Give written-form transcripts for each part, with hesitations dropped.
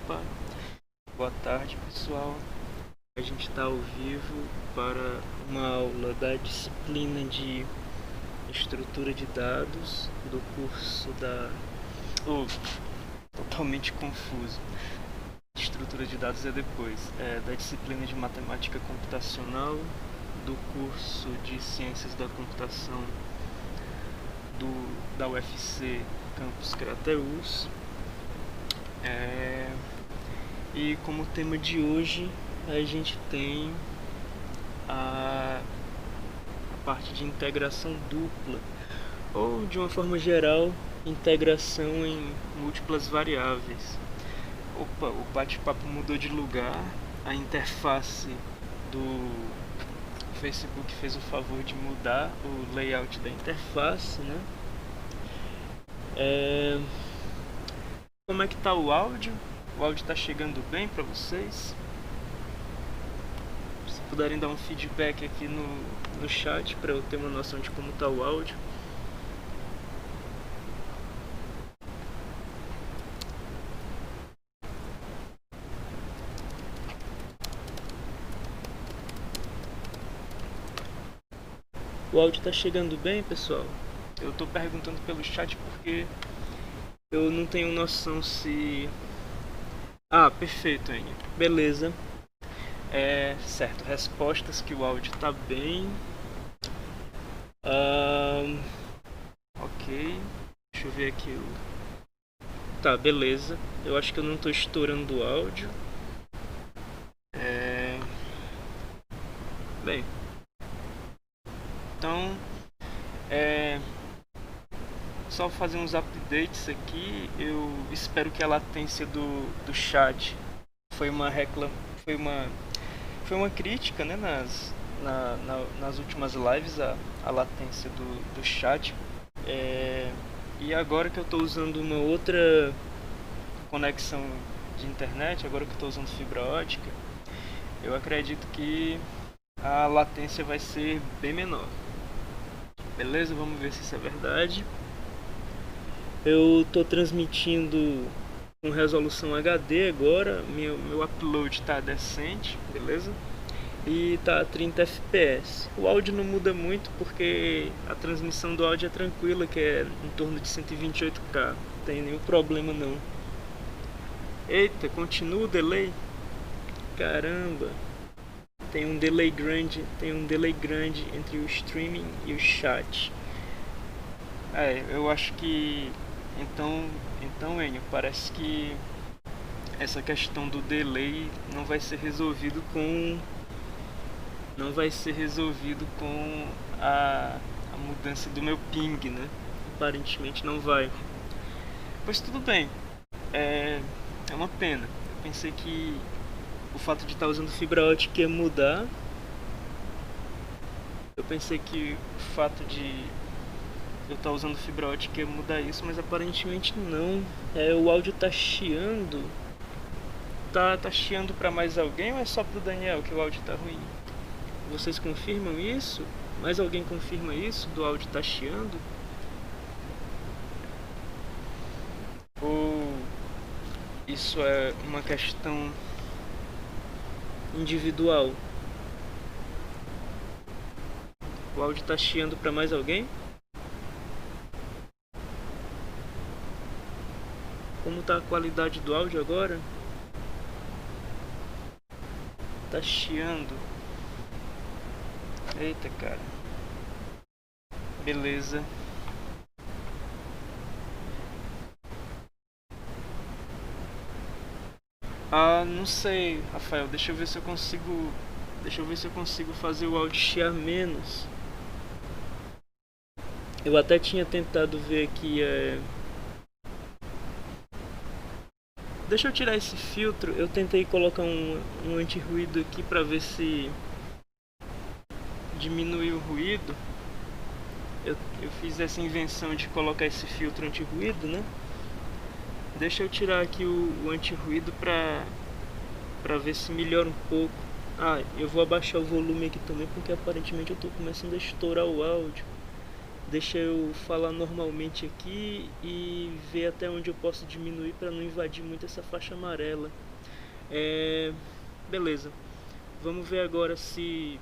Opa, boa tarde pessoal. A gente está ao vivo para uma aula da disciplina de estrutura de dados do curso da... totalmente confuso. Estrutura de dados é depois. Da disciplina de matemática computacional do curso de ciências da computação da UFC Campus Crateús. E como tema de hoje a gente tem a parte de integração dupla, ou de uma forma geral, integração em múltiplas variáveis. Opa, o bate-papo mudou de lugar, a interface do Facebook fez o favor de mudar o layout da interface, né? Como é que tá o áudio? O áudio tá chegando bem para vocês? Se puderem dar um feedback aqui no chat para eu ter uma noção de como tá o áudio. O áudio tá chegando bem, pessoal? Eu tô perguntando pelo chat porque eu não tenho noção se... Ah, perfeito, Enio. Beleza. Certo, respostas que o áudio tá bem. Ok. Deixa eu ver aqui. Tá, beleza. Eu acho que eu não tô estourando o áudio. Bem. Então, só fazer uns updates aqui. Eu espero que a latência do chat foi uma crítica, né, nas últimas lives, a latência do chat. E agora que eu estou usando uma outra conexão de internet, agora que eu estou usando fibra ótica, eu acredito que a latência vai ser bem menor. Beleza? Vamos ver se isso é verdade. Eu estou transmitindo com resolução HD agora, meu upload está decente, beleza? E tá a 30 fps. O áudio não muda muito porque a transmissão do áudio é tranquila, que é em torno de 128K. Não tem nenhum problema não. Eita, continua o delay? Caramba. Tem um delay grande entre o streaming e o chat. Eu acho que então, Enio, parece que essa questão do delay não vai ser resolvido com a mudança do meu ping, né? Aparentemente não vai. Pois tudo bem. É uma pena. Eu pensei que o fato de estar usando fibra ótica ia mudar. Eu pensei que o fato de eu estar usando fibra ótica ia mudar isso, mas aparentemente não. O áudio tá chiando. Tá chiando pra mais alguém ou é só pro Daniel que o áudio tá ruim? Vocês confirmam isso? Mais alguém confirma isso? Do áudio tá chiando? Ou isso é uma questão individual? O áudio tá chiando pra mais alguém? Como tá a qualidade do áudio agora? Tá chiando. Eita, cara. Beleza. Não sei, Rafael. Deixa eu ver se eu consigo fazer o áudio chiar menos. Eu até tinha tentado ver aqui. Deixa eu tirar esse filtro. Eu tentei colocar um anti-ruído aqui pra ver se diminui o ruído. Eu fiz essa invenção de colocar esse filtro anti-ruído, né? Deixa eu tirar aqui o anti-ruído pra ver se melhora um pouco. Eu vou abaixar o volume aqui também, porque aparentemente eu tô começando a estourar o áudio. Deixa eu falar normalmente aqui e ver até onde eu posso diminuir para não invadir muito essa faixa amarela. Beleza. Vamos ver agora se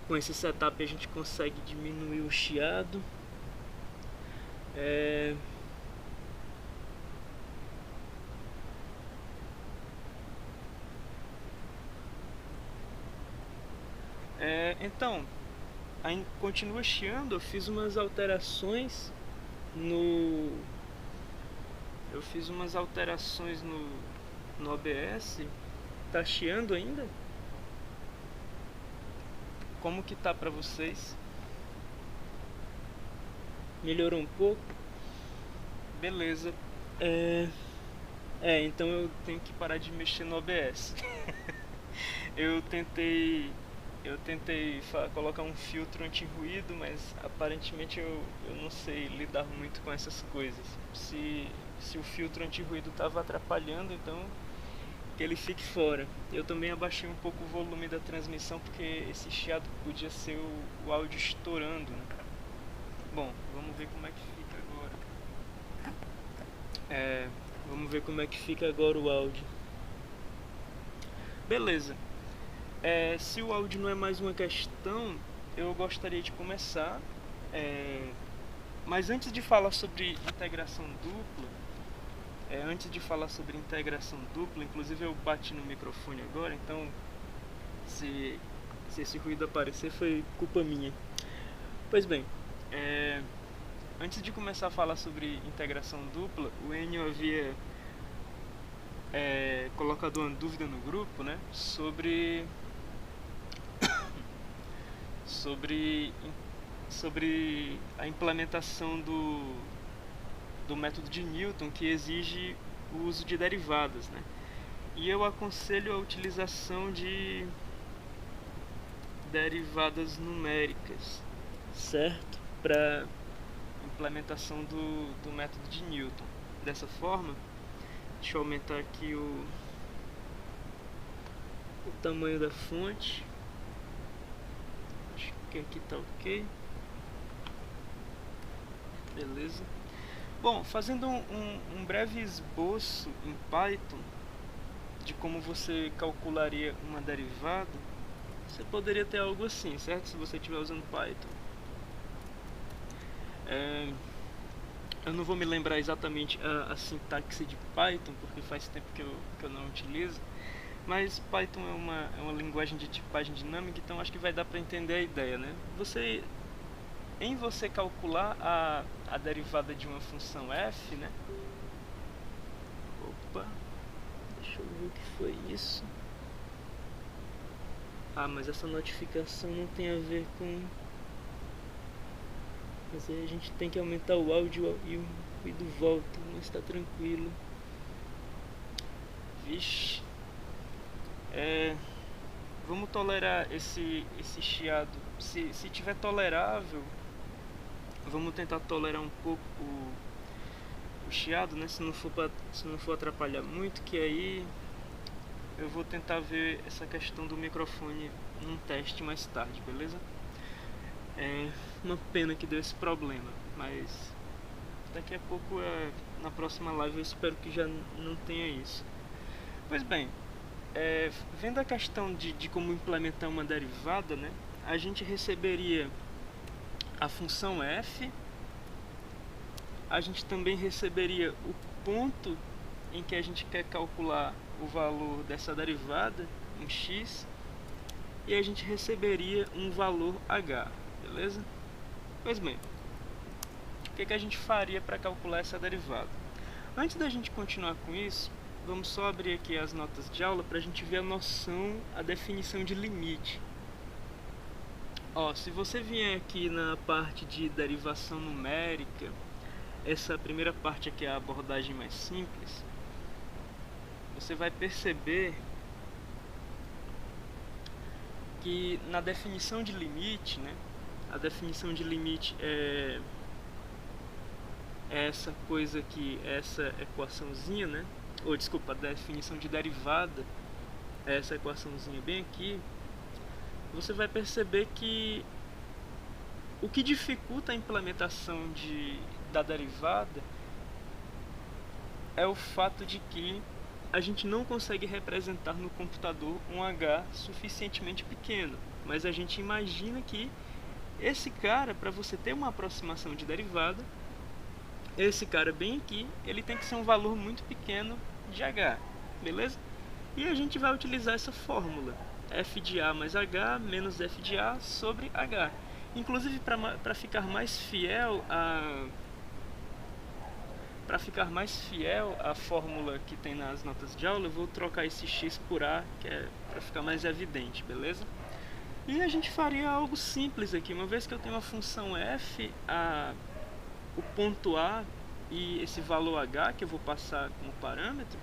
com esse setup a gente consegue diminuir o chiado. Então, continua chiando. Eu fiz umas alterações no no OBS. Tá chiando ainda? Como que tá pra vocês? Melhorou um pouco? Beleza. Então eu tenho que parar de mexer no OBS. eu tentei colocar um filtro anti-ruído, mas aparentemente eu não sei lidar muito com essas coisas. Se o filtro anti-ruído estava atrapalhando, então que ele fique fora. Eu também abaixei um pouco o volume da transmissão, porque esse chiado podia ser o áudio estourando, né? Bom, vamos ver como é que fica agora. Vamos ver como é que fica agora o áudio. Beleza. Se o áudio não é mais uma questão, eu gostaria de começar. Mas antes de falar sobre integração dupla, inclusive eu bati no microfone agora, então se esse ruído aparecer foi culpa minha. Pois bem, antes de começar a falar sobre integração dupla, o Enio havia colocado uma dúvida no grupo, né, sobre a implementação do método de Newton, que exige o uso de derivadas, né? E eu aconselho a utilização de derivadas numéricas, certo? Para implementação do método de Newton. Dessa forma, deixa eu aumentar aqui o tamanho da fonte. Acho que aqui tá ok. Beleza. Bom, fazendo um breve esboço em Python de como você calcularia uma derivada, você poderia ter algo assim, certo? Se você estiver usando Python. Eu não vou me lembrar exatamente a sintaxe de Python, porque faz tempo que eu não utilizo. Mas Python é uma linguagem de tipagem dinâmica, então acho que vai dar para entender a ideia, né? Em você calcular a derivada de uma função f, né? Opa, deixa eu ver o que foi isso. Mas essa notificação não tem a ver com... Mas aí a gente tem que aumentar o áudio e o ruído volta, mas está tranquilo. Vixe. Vamos tolerar esse chiado. Se tiver tolerável, vamos tentar tolerar um pouco o chiado, né? Se não for atrapalhar muito, que aí eu vou tentar ver essa questão do microfone num teste mais tarde, beleza? É uma pena que deu esse problema, mas daqui a pouco, na próxima live, eu espero que já não tenha isso. Pois bem, vendo a questão de como implementar uma derivada, né, a gente receberia a função f, a gente também receberia o ponto em que a gente quer calcular o valor dessa derivada, um x, e a gente receberia um valor h, beleza? Pois bem, o que a gente faria para calcular essa derivada? Antes da gente continuar com isso, vamos só abrir aqui as notas de aula para a gente ver a noção, a definição de limite. Se você vier aqui na parte de derivação numérica, essa primeira parte aqui é a abordagem mais simples, você vai perceber que na definição de limite, né, a definição de limite é essa coisa aqui, essa equaçãozinha, né? Ou desculpa, a definição de derivada é essa equaçãozinha bem aqui. Você vai perceber que O que dificulta a implementação da derivada é o fato de que a gente não consegue representar no computador um h suficientemente pequeno, mas a gente imagina que esse cara, para você ter uma aproximação de derivada, esse cara bem aqui, ele tem que ser um valor muito pequeno de h, beleza? E a gente vai utilizar essa fórmula, f de a mais h menos f de a sobre h. Inclusive, para ficar mais fiel à fórmula que tem nas notas de aula, eu vou trocar esse x por a, que é para ficar mais evidente, beleza? E a gente faria algo simples aqui, uma vez que eu tenho a função f, o ponto a e esse valor h que eu vou passar como parâmetro,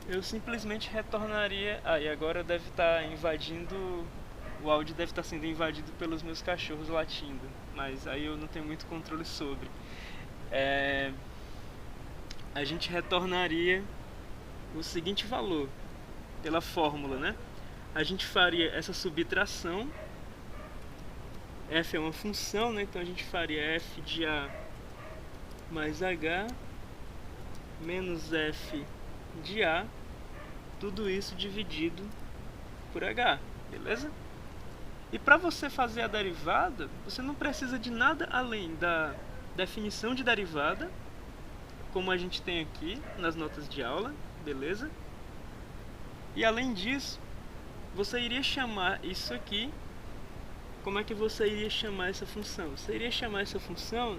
eu simplesmente retornaria... e agora deve estar invadindo... O áudio deve estar sendo invadido pelos meus cachorros latindo, mas aí eu não tenho muito controle sobre. A gente retornaria o seguinte valor, pela fórmula, né? A gente faria essa subtração, f é uma função, né? Então a gente faria f de a mais h menos f de a, tudo isso dividido por h, beleza? E para você fazer a derivada, você não precisa de nada além da definição de derivada, como a gente tem aqui nas notas de aula, beleza? E além disso, você iria chamar isso aqui, como é que você iria chamar essa função? Você iria chamar essa função,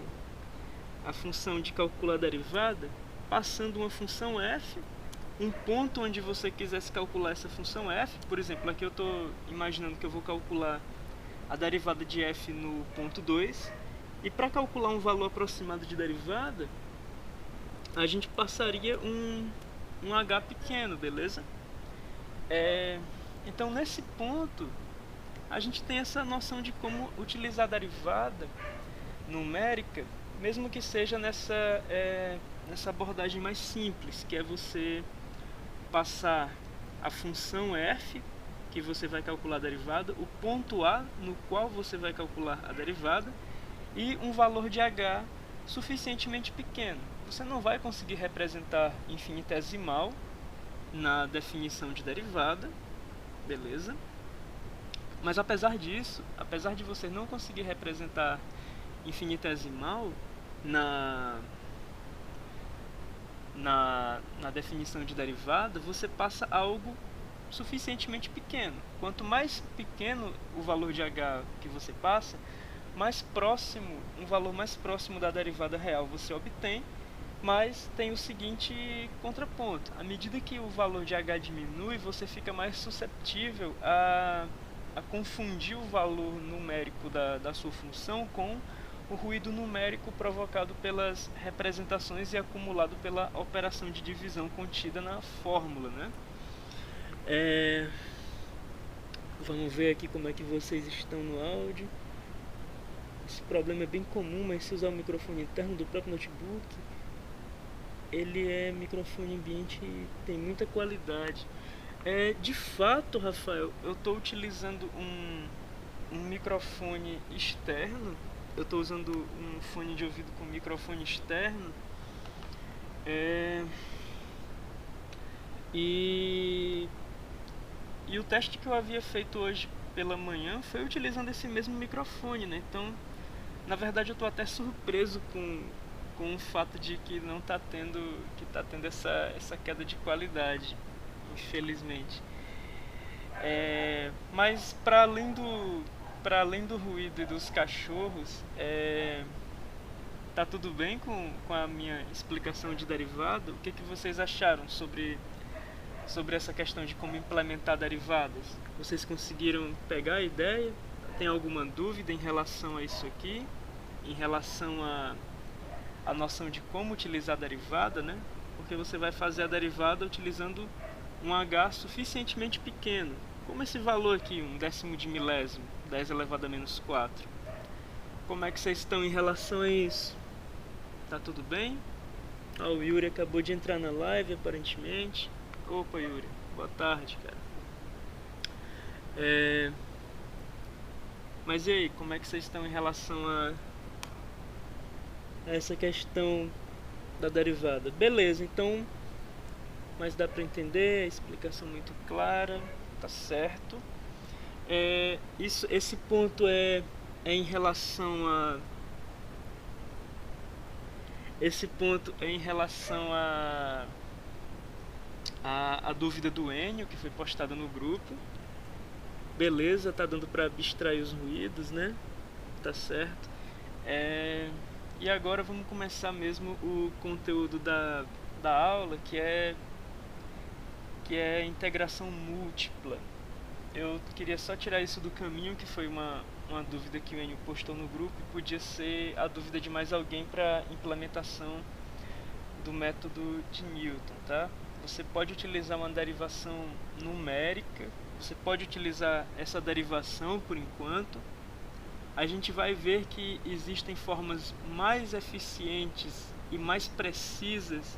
a função de calcular a derivada, passando uma função f, um ponto onde você quisesse calcular essa função f. Por exemplo, aqui eu estou imaginando que eu vou calcular a derivada de f no ponto 2, e para calcular um valor aproximado de derivada, a gente passaria um h pequeno, beleza? Então nesse ponto a gente tem essa noção de como utilizar a derivada numérica, mesmo que seja nessa abordagem mais simples, que é você passar a função f, que você vai calcular a derivada, o ponto a, no qual você vai calcular a derivada, e um valor de h suficientemente pequeno. Você não vai conseguir representar infinitesimal na definição de derivada, beleza? Mas apesar disso, apesar de você não conseguir representar infinitesimal na definição de derivada, você passa algo suficientemente pequeno. Quanto mais pequeno o valor de h que você passa, um valor mais próximo da derivada real você obtém, mas tem o seguinte contraponto: à medida que o valor de h diminui, você fica mais susceptível a confundir o valor numérico da sua função com o ruído numérico provocado pelas representações e acumulado pela operação de divisão contida na fórmula, né? Vamos ver aqui como é que vocês estão no áudio. Esse problema é bem comum, mas se usar o microfone interno do próprio notebook, ele é microfone ambiente e tem muita qualidade. De fato, Rafael, eu estou utilizando um microfone externo. Eu estou usando um fone de ouvido com microfone externo. E o teste que eu havia feito hoje pela manhã foi utilizando esse mesmo microfone, né? Então, na verdade, eu estou até surpreso com o fato de que não está tendo, essa queda de qualidade, infelizmente. Mas para além do ruído e dos cachorros, tá tudo bem com a minha explicação de derivada? O que vocês acharam sobre essa questão de como implementar derivadas? Vocês conseguiram pegar a ideia? Tem alguma dúvida em relação a isso aqui? Em relação a noção de como utilizar a derivada, né? Porque você vai fazer a derivada utilizando um h suficientemente pequeno, como esse valor aqui, 1/10 de milésimo, 10 elevado a menos 4. Como é que vocês estão em relação a isso? Tá tudo bem? O Yuri acabou de entrar na live, aparentemente. Opa, Yuri, boa tarde, cara. Mas e aí, como é que vocês estão em relação a essa questão da derivada? Beleza, então, mas dá para entender, a explicação muito clara, tá certo. Esse ponto é em relação a a dúvida do Enio, que foi postada no grupo. Beleza, tá dando para abstrair os ruídos, né? Tá certo. E agora vamos começar mesmo o conteúdo da aula, que é integração múltipla. Eu queria só tirar isso do caminho, que foi uma dúvida que o Enio postou no grupo, e podia ser a dúvida de mais alguém para implementação do método de Newton, tá? Você pode utilizar uma derivação numérica, você pode utilizar essa derivação por enquanto. A gente vai ver que existem formas mais eficientes e mais precisas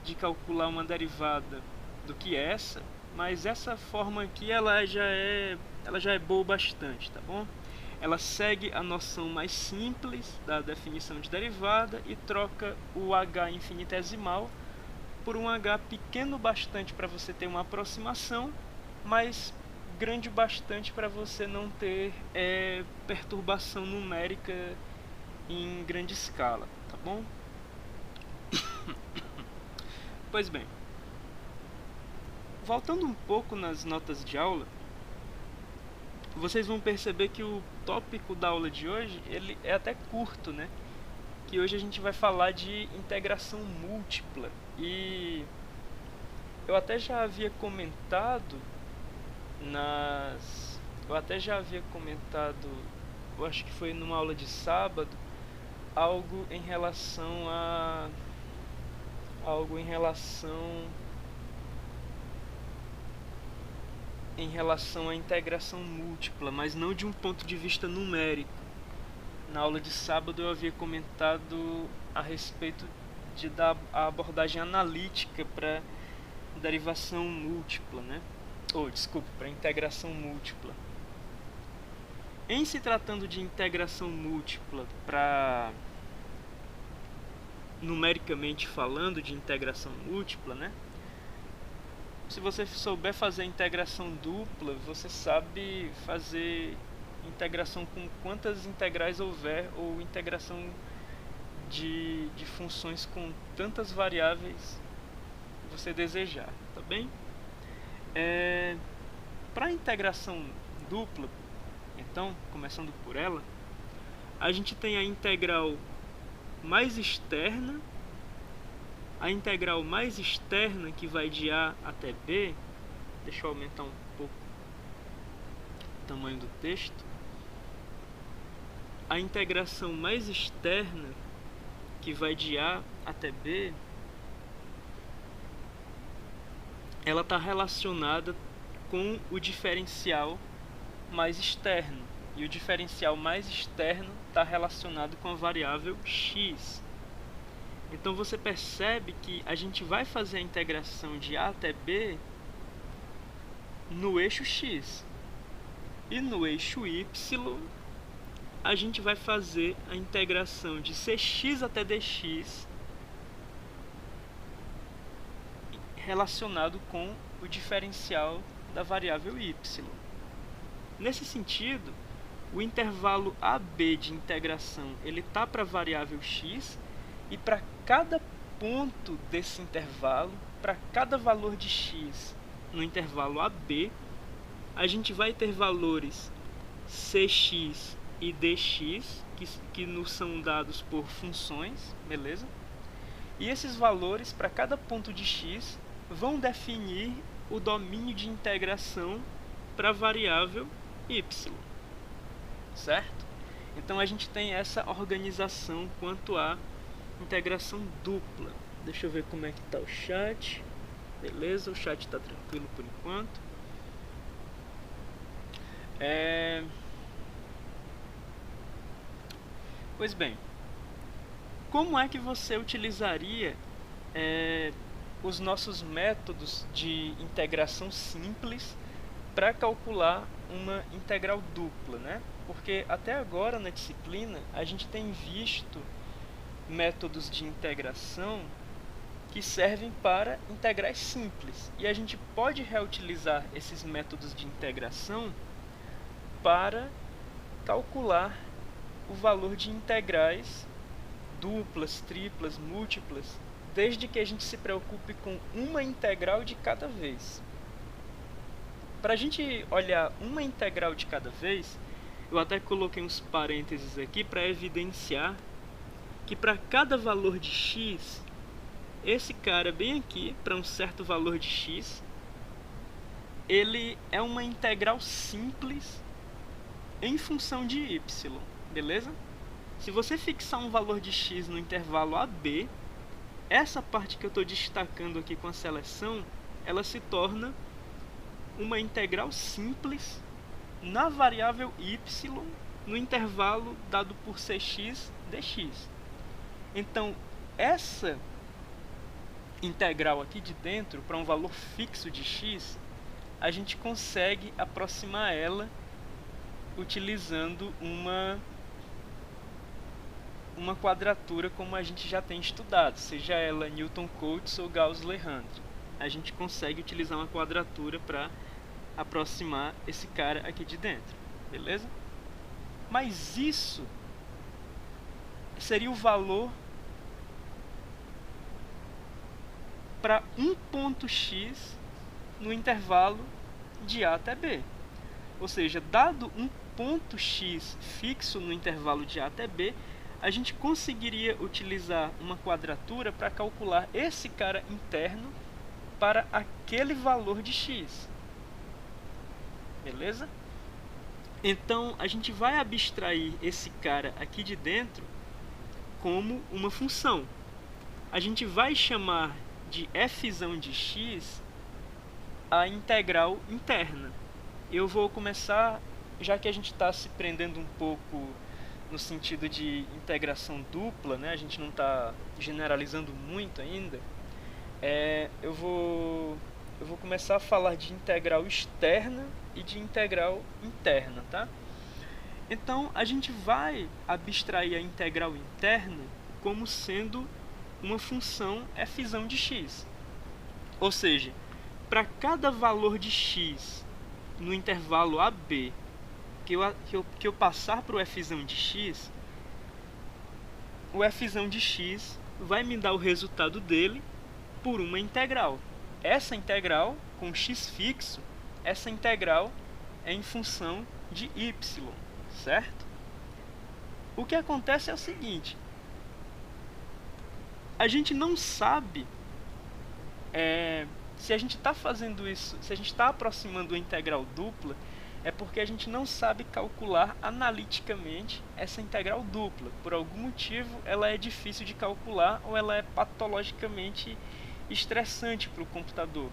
de calcular uma derivada do que essa, mas essa forma aqui ela já é boa bastante, tá bom? Ela segue a noção mais simples da definição de derivada e troca o h infinitesimal por um h pequeno bastante para você ter uma aproximação, mas grande bastante para você não ter perturbação numérica em grande escala, tá bom? Pois bem, voltando um pouco nas notas de aula, vocês vão perceber que o tópico da aula de hoje ele é até curto, né? Que hoje a gente vai falar de integração múltipla, e eu até já havia comentado eu acho que foi numa aula de sábado, algo em relação à integração múltipla, mas não de um ponto de vista numérico. Na aula de sábado eu havia comentado a respeito da abordagem analítica para derivação múltipla, né? Para integração múltipla. Em se tratando de integração múltipla, para numericamente falando de integração múltipla, né? Se você souber fazer integração dupla, você sabe fazer integração com quantas integrais houver, ou integração de funções com tantas variáveis que você desejar, tá bem? Para integração dupla, então, começando por ela, a gente tem a integral mais externa, que vai de A até B. Deixa eu aumentar um pouco o tamanho do texto. A integração mais externa, que vai de A até B, ela está relacionada com o diferencial mais externo, e o diferencial mais externo está relacionado com a variável x. Então você percebe que a gente vai fazer a integração de A até B no eixo x, e no eixo y a gente vai fazer a integração de cx até dx relacionado com o diferencial da variável y. Nesse sentido, o intervalo AB de integração ele está para a variável x, e para cada ponto desse intervalo, para cada valor de x no intervalo AB, a gente vai ter valores cx e dx que nos são dados por funções, beleza? E esses valores para cada ponto de x vão definir o domínio de integração para a variável y, certo? Então a gente tem essa organização quanto à integração dupla. Deixa eu ver como é que está o chat. Beleza, o chat está tranquilo por enquanto. Pois bem, como é que você utilizaria os nossos métodos de integração simples para calcular uma integral dupla, né? Porque até agora na disciplina a gente tem visto métodos de integração que servem para integrais simples, e a gente pode reutilizar esses métodos de integração para calcular o valor de integrais duplas, triplas, múltiplas, desde que a gente se preocupe com uma integral de cada vez. Para a gente olhar uma integral de cada vez, eu até coloquei uns parênteses aqui para evidenciar que para cada valor de x, esse cara bem aqui, para um certo valor de x, ele é uma integral simples em função de y, beleza? Se você fixar um valor de x no intervalo AB, essa parte que eu estou destacando aqui com a seleção, ela se torna uma integral simples na variável y no intervalo dado por cx dx. Então, essa integral aqui de dentro, para um valor fixo de x, a gente consegue aproximar ela utilizando uma quadratura como a gente já tem estudado, seja ela Newton-Cotes ou Gauss-Legendre. A gente consegue utilizar uma quadratura para aproximar esse cara aqui de dentro, beleza? Mas isso seria o valor para um ponto x no intervalo de A até B. Ou seja, dado um ponto x fixo no intervalo de A até B, a gente conseguiria utilizar uma quadratura para calcular esse cara interno para aquele valor de x. Beleza? Então, a gente vai abstrair esse cara aqui de dentro como uma função. A gente vai chamar de f de x a integral interna. Eu vou começar, já que a gente está se prendendo um pouco no sentido de integração dupla, né? A gente não está generalizando muito ainda. Eu vou começar a falar de integral externa e de integral interna, tá? Então, a gente vai abstrair a integral interna como sendo uma função f de x. Ou seja, para cada valor de x no intervalo AB que eu passar para o f de x, o f de x vai me dar o resultado dele por uma integral. Essa integral, com x fixo, essa integral é em função de y, certo? O que acontece é o seguinte: a gente não sabe se a gente está fazendo isso, se a gente está aproximando a integral dupla, é porque a gente não sabe calcular analiticamente essa integral dupla. Por algum motivo, ela é difícil de calcular ou ela é patologicamente estressante para o computador,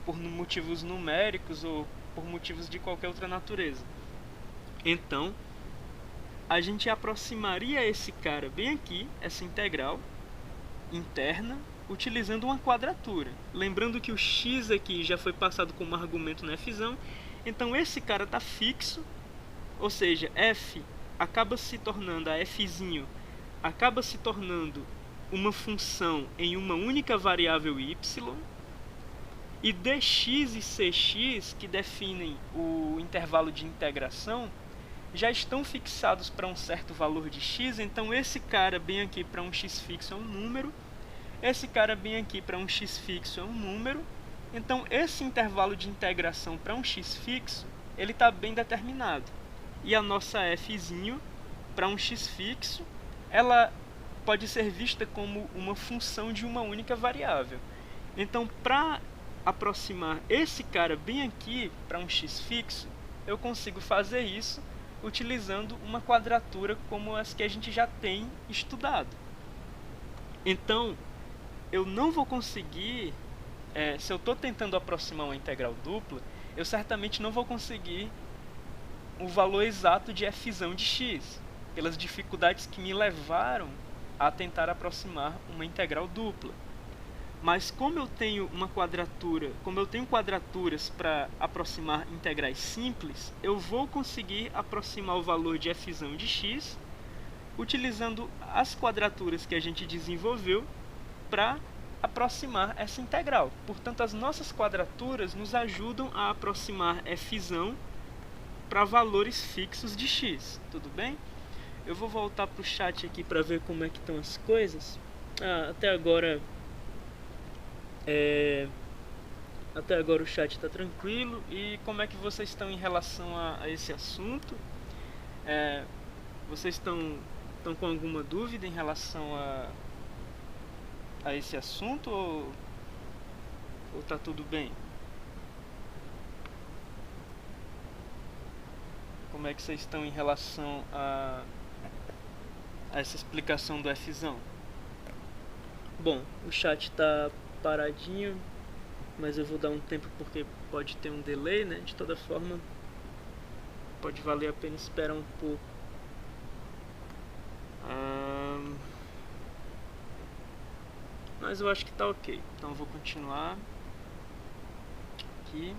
por motivos numéricos ou por motivos de qualquer outra natureza. Então, a gente aproximaria esse cara bem aqui, essa integral interna, utilizando uma quadratura. Lembrando que o x aqui já foi passado como argumento na f, então esse cara está fixo, ou seja, f acaba se tornando, a f acaba se tornando uma função em uma única variável y, e dx e cx, que definem o intervalo de integração, já estão fixados para um certo valor de x, então esse cara bem aqui para um x fixo é um número, esse cara bem aqui para um x fixo é um número, então esse intervalo de integração para um x fixo, ele está bem determinado. E a nossa f para um x fixo, ela pode ser vista como uma função de uma única variável. Então, para aproximar esse cara bem aqui para um x fixo, eu consigo fazer isso utilizando uma quadratura como as que a gente já tem estudado. Então, eu não vou conseguir, se eu estou tentando aproximar uma integral dupla, eu certamente não vou conseguir o valor exato de f de x, pelas dificuldades que me levaram a tentar aproximar uma integral dupla. Mas como eu tenho uma quadratura, como eu tenho quadraturas para aproximar integrais simples, eu vou conseguir aproximar o valor de f de x utilizando as quadraturas que a gente desenvolveu para aproximar essa integral. Portanto, as nossas quadraturas nos ajudam a aproximar f para valores fixos de x, tudo bem? Eu vou voltar para o chat aqui para ver como é que estão as coisas. Até agora o chat está tranquilo. E como é que vocês estão em relação a esse assunto? Vocês estão com alguma dúvida em relação a esse assunto ou tá tudo bem? Como é que vocês estão em relação a essa explicação do f? Bom, o chat está paradinho, mas eu vou dar um tempo porque pode ter um delay, né? De toda forma, pode valer a pena esperar um pouco. Mas eu acho que tá ok. Então eu vou continuar aqui.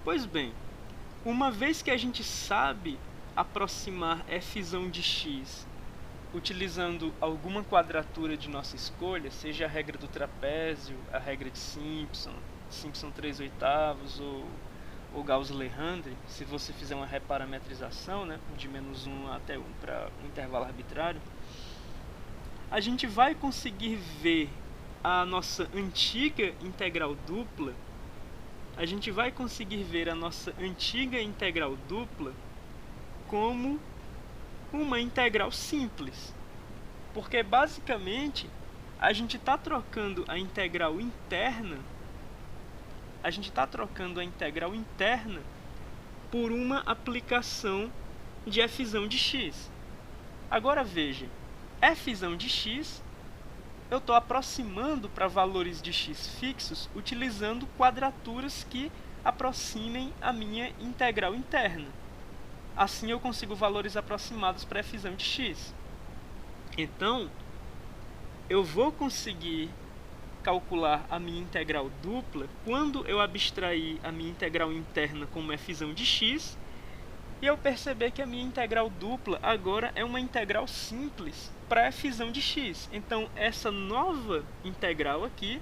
Pois bem, uma vez que a gente sabe aproximar f de x utilizando alguma quadratura de nossa escolha, seja a regra do trapézio, a regra de Simpson 3/8 ou Gauss-Legendre, se você fizer uma reparametrização, né, de -1 até 1 para um intervalo arbitrário, a gente vai conseguir ver a nossa antiga integral dupla, como uma integral simples, porque basicamente a gente está trocando a integral interna por uma aplicação de f de x. Agora veja, f de x eu estou aproximando para valores de x fixos utilizando quadraturas que aproximem a minha integral interna. Assim eu consigo valores aproximados para f de x. Então, eu vou conseguir calcular a minha integral dupla quando eu abstrair a minha integral interna como f de x e eu perceber que a minha integral dupla agora é uma integral simples para f de x. Então, essa nova integral aqui,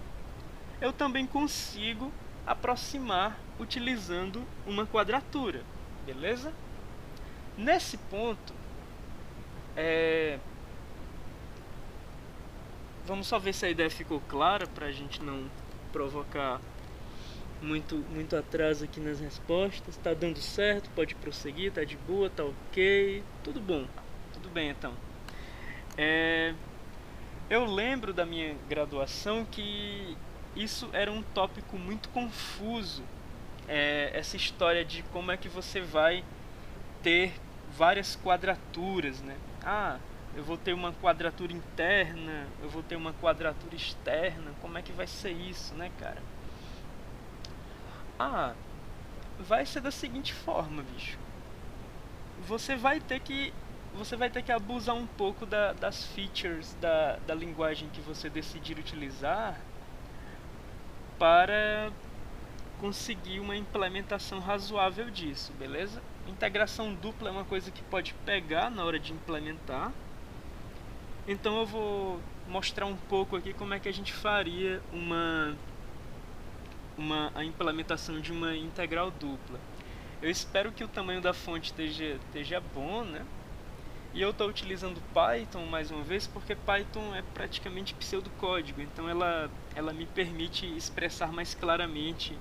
eu também consigo aproximar utilizando uma quadratura, beleza? Nesse ponto, vamos só ver se a ideia ficou clara para a gente não provocar muito atraso aqui nas respostas. Tá dando certo, pode prosseguir, tá de boa, tá ok, tudo bom, tudo bem então. Eu lembro da minha graduação que isso era um tópico muito confuso, essa história de como é que você vai ter várias quadraturas, né? Eu vou ter uma quadratura interna, eu vou ter uma quadratura externa, como é que vai ser isso, né, cara? Vai ser da seguinte forma, bicho. Você vai ter que abusar um pouco das features da linguagem que você decidir utilizar para conseguir uma implementação razoável disso, beleza? Integração dupla é uma coisa que pode pegar na hora de implementar. Então eu vou mostrar um pouco aqui como é que a gente faria a implementação de uma integral dupla. Eu espero que o tamanho da fonte esteja bom, né? E eu estou utilizando Python mais uma vez porque Python é praticamente pseudocódigo, então ela me permite expressar mais claramente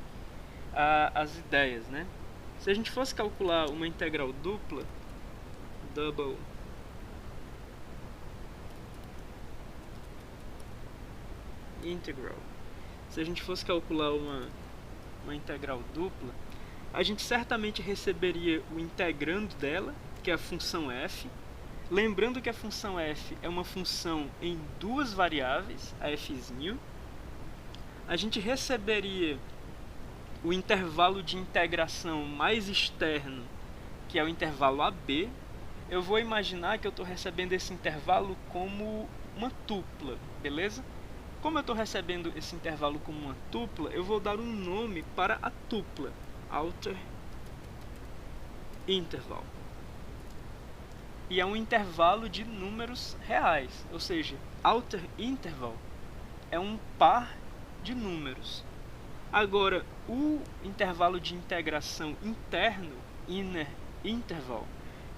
as ideias, né? Se a gente fosse calcular uma integral dupla, double integral, se a gente fosse calcular uma integral dupla, a gente certamente receberia o integrando dela, que é a função f. Lembrando que a função f é uma função em duas variáveis, a fzinho. A gente receberia o intervalo de integração mais externo, que é o intervalo AB. eu vou imaginar que eu estou recebendo esse intervalo como uma tupla, beleza? Como eu estou recebendo esse intervalo como uma tupla, eu vou dar um nome para a tupla, outer interval. E é um intervalo de números reais, ou seja, outer interval é um par de números. Agora, o intervalo de integração interno, inner interval,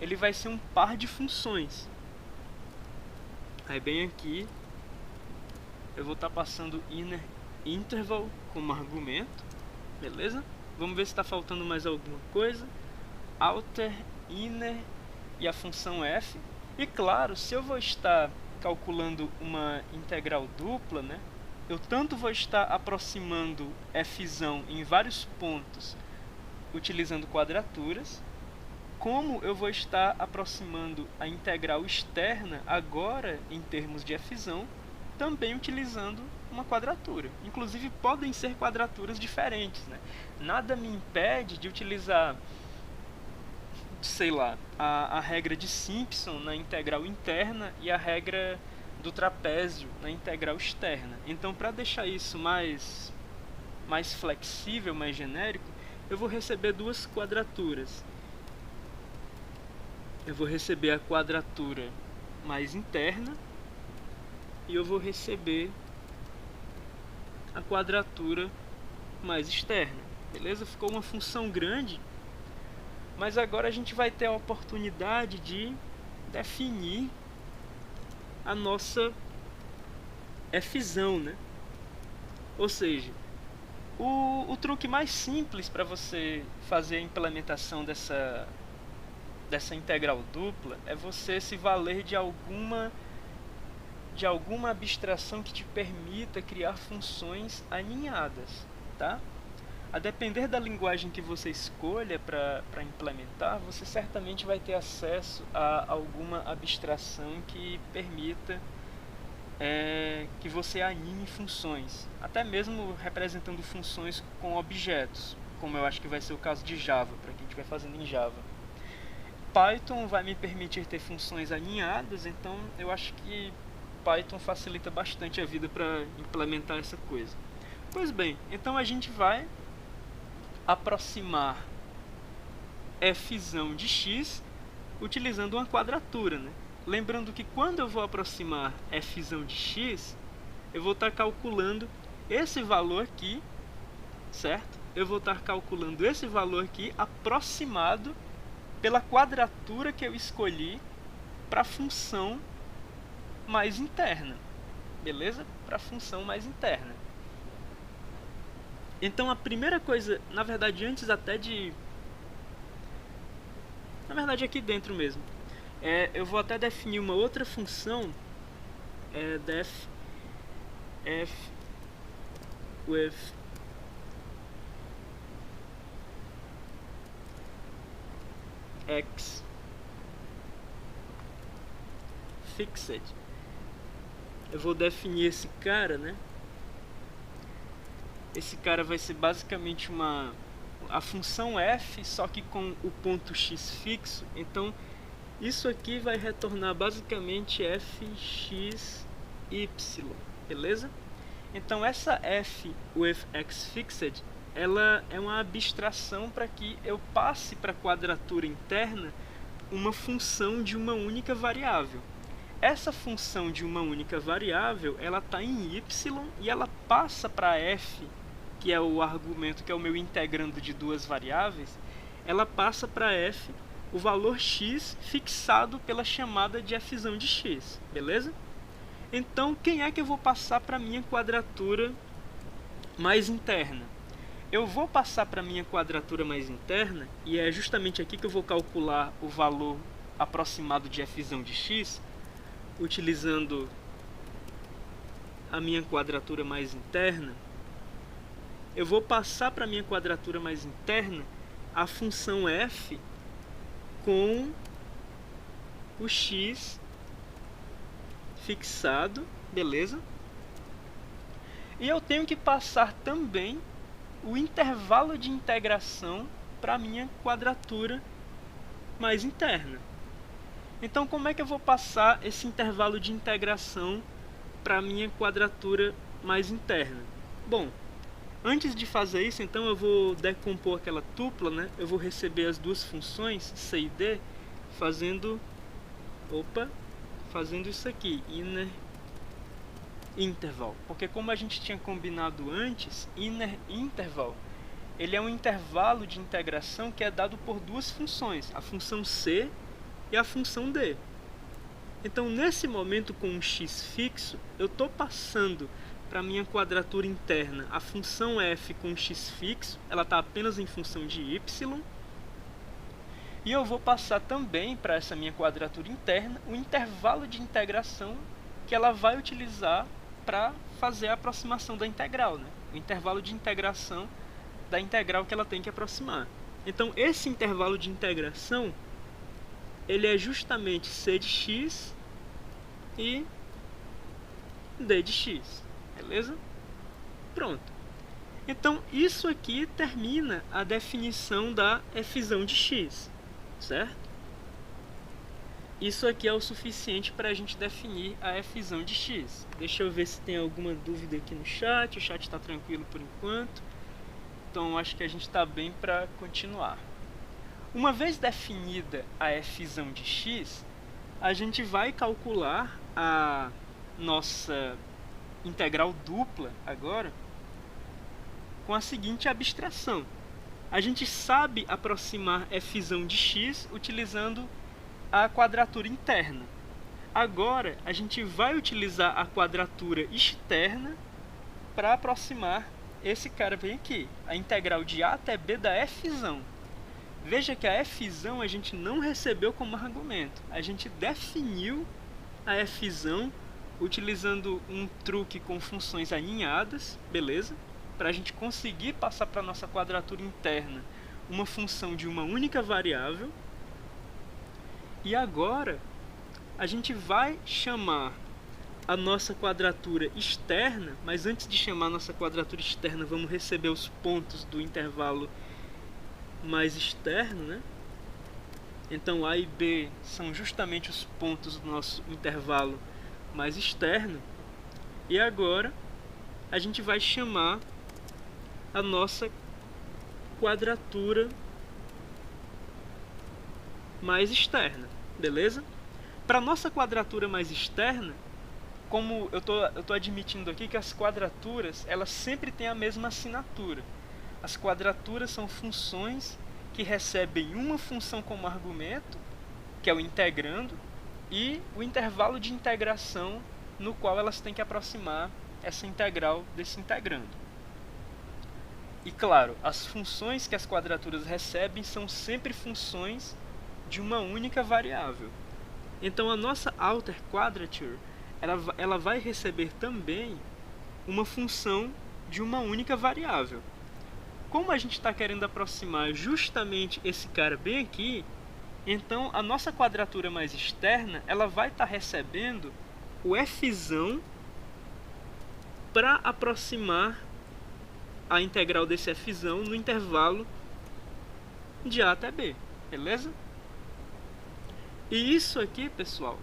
ele vai ser um par de funções. Aí bem aqui, eu vou estar passando inner interval como argumento, beleza? Vamos ver se está faltando mais alguma coisa. Outer, inner e a função f. E claro, se eu vou estar calculando uma integral dupla, né, eu tanto vou estar aproximando f em vários pontos utilizando quadraturas, como eu vou estar aproximando a integral externa agora em termos de f também utilizando uma quadratura. Inclusive podem ser quadraturas diferentes, né? Nada me impede de utilizar, sei lá, a regra de Simpson na integral interna e a regra do trapézio na integral externa. Então, para deixar isso mais flexível, mais genérico, eu vou receber duas quadraturas. Eu vou receber a quadratura mais interna e eu vou receber a quadratura mais externa. Beleza? Ficou uma função grande, mas agora a gente vai ter a oportunidade de definir a nossa f, né? Ou seja, o truque mais simples para você fazer a implementação dessa integral dupla é você se valer de alguma abstração que te permita criar funções aninhadas, tá? A depender da linguagem que você escolha para implementar, você certamente vai ter acesso a alguma abstração que permita que você aninhe funções, até mesmo representando funções com objetos, como eu acho que vai ser o caso de Java, para quem estiver fazendo em Java. Python vai me permitir ter funções aninhadas, então eu acho que Python facilita bastante a vida para implementar essa coisa. Pois bem, então a gente vai aproximar f de x utilizando uma quadratura, né? Lembrando que quando eu vou aproximar f de x, eu vou estar calculando esse valor aqui, certo? Eu vou estar calculando esse valor aqui aproximado pela quadratura que eu escolhi para a função mais interna, beleza? Para a função mais interna. Então a primeira coisa, na verdade antes até de... Na verdade aqui dentro mesmo, eu vou até definir uma outra função, def f with x fixed. Eu vou definir esse cara, né? Esse cara vai ser basicamente a função f, só que com o ponto x fixo. Então isso aqui vai retornar basicamente fxy, beleza? Então essa f with x fixed, ela é uma abstração para que eu passe para a quadratura interna uma função de uma única variável. Essa função de uma única variável, ela está em y e ela passa para f, que é o argumento, que é o meu integrando de duas variáveis, ela passa para f o valor x fixado pela chamada de f de x, beleza? Então, quem é que eu vou passar para a minha quadratura mais interna? Eu vou passar para a minha quadratura mais interna, e é justamente aqui que eu vou calcular o valor aproximado de f de x, utilizando a minha quadratura mais interna. Eu vou passar para a minha quadratura mais interna a função f com o x fixado, beleza? E eu tenho que passar também o intervalo de integração para a minha quadratura mais interna. Então como é que eu vou passar esse intervalo de integração para a minha quadratura mais interna? Bom, antes de fazer isso, então eu vou decompor aquela tupla, né? Eu vou receber as duas funções, C e D, fazendo isso aqui, inner interval. Porque como a gente tinha combinado antes, inner interval, ele é um intervalo de integração que é dado por duas funções, a função C e a função D. Então, nesse momento, com um x fixo, eu estou passando para a minha quadratura interna a função f com um x fixo, ela está apenas em função de y. E eu vou passar também para essa minha quadratura interna o intervalo de integração que ela vai utilizar para fazer a aproximação da integral, né? O intervalo de integração da integral que ela tem que aproximar. Então, esse intervalo de integração, ele é justamente c de x e d de x, beleza? Pronto. Então, isso aqui termina a definição da fzão de x, certo? Isso aqui é o suficiente para a gente definir a fzão de x. Deixa eu ver se tem alguma dúvida aqui no chat. O chat está tranquilo por enquanto. Então, acho que a gente está bem para continuar. Uma vez definida a fzão de x, a gente vai calcular a nossa integral dupla agora com a seguinte abstração. A gente sabe aproximar fzão de x utilizando a quadratura interna. Agora, a gente vai utilizar a quadratura externa para aproximar esse cara bem aqui, a integral de a até b da fzão. Veja que a fzão a gente não recebeu como argumento. A gente definiu a fzão utilizando um truque com funções aninhadas, beleza? Para a gente conseguir passar para a nossa quadratura interna uma função de uma única variável. E agora, a gente vai chamar a nossa quadratura externa, mas antes de chamar a nossa quadratura externa, vamos receber os pontos do intervalo mais externo, né? Então, A e B são justamente os pontos do nosso intervalo mais externo. E agora, a gente vai chamar a nossa quadratura mais externa, beleza? Para nossa quadratura mais externa, como eu tô admitindo aqui que as quadraturas, elas sempre têm a mesma assinatura. As quadraturas são funções que recebem uma função como argumento, que é o integrando, e o intervalo de integração no qual elas têm que aproximar essa integral desse integrando. E claro, as funções que as quadraturas recebem são sempre funções de uma única variável. Então a nossa outer quadrature, ela vai receber também uma função de uma única variável. Como a gente está querendo aproximar justamente esse cara bem aqui, então a nossa quadratura mais externa, ela vai estar recebendo o fzão para aproximar a integral desse fzão no intervalo de a até b, beleza? E isso aqui, pessoal,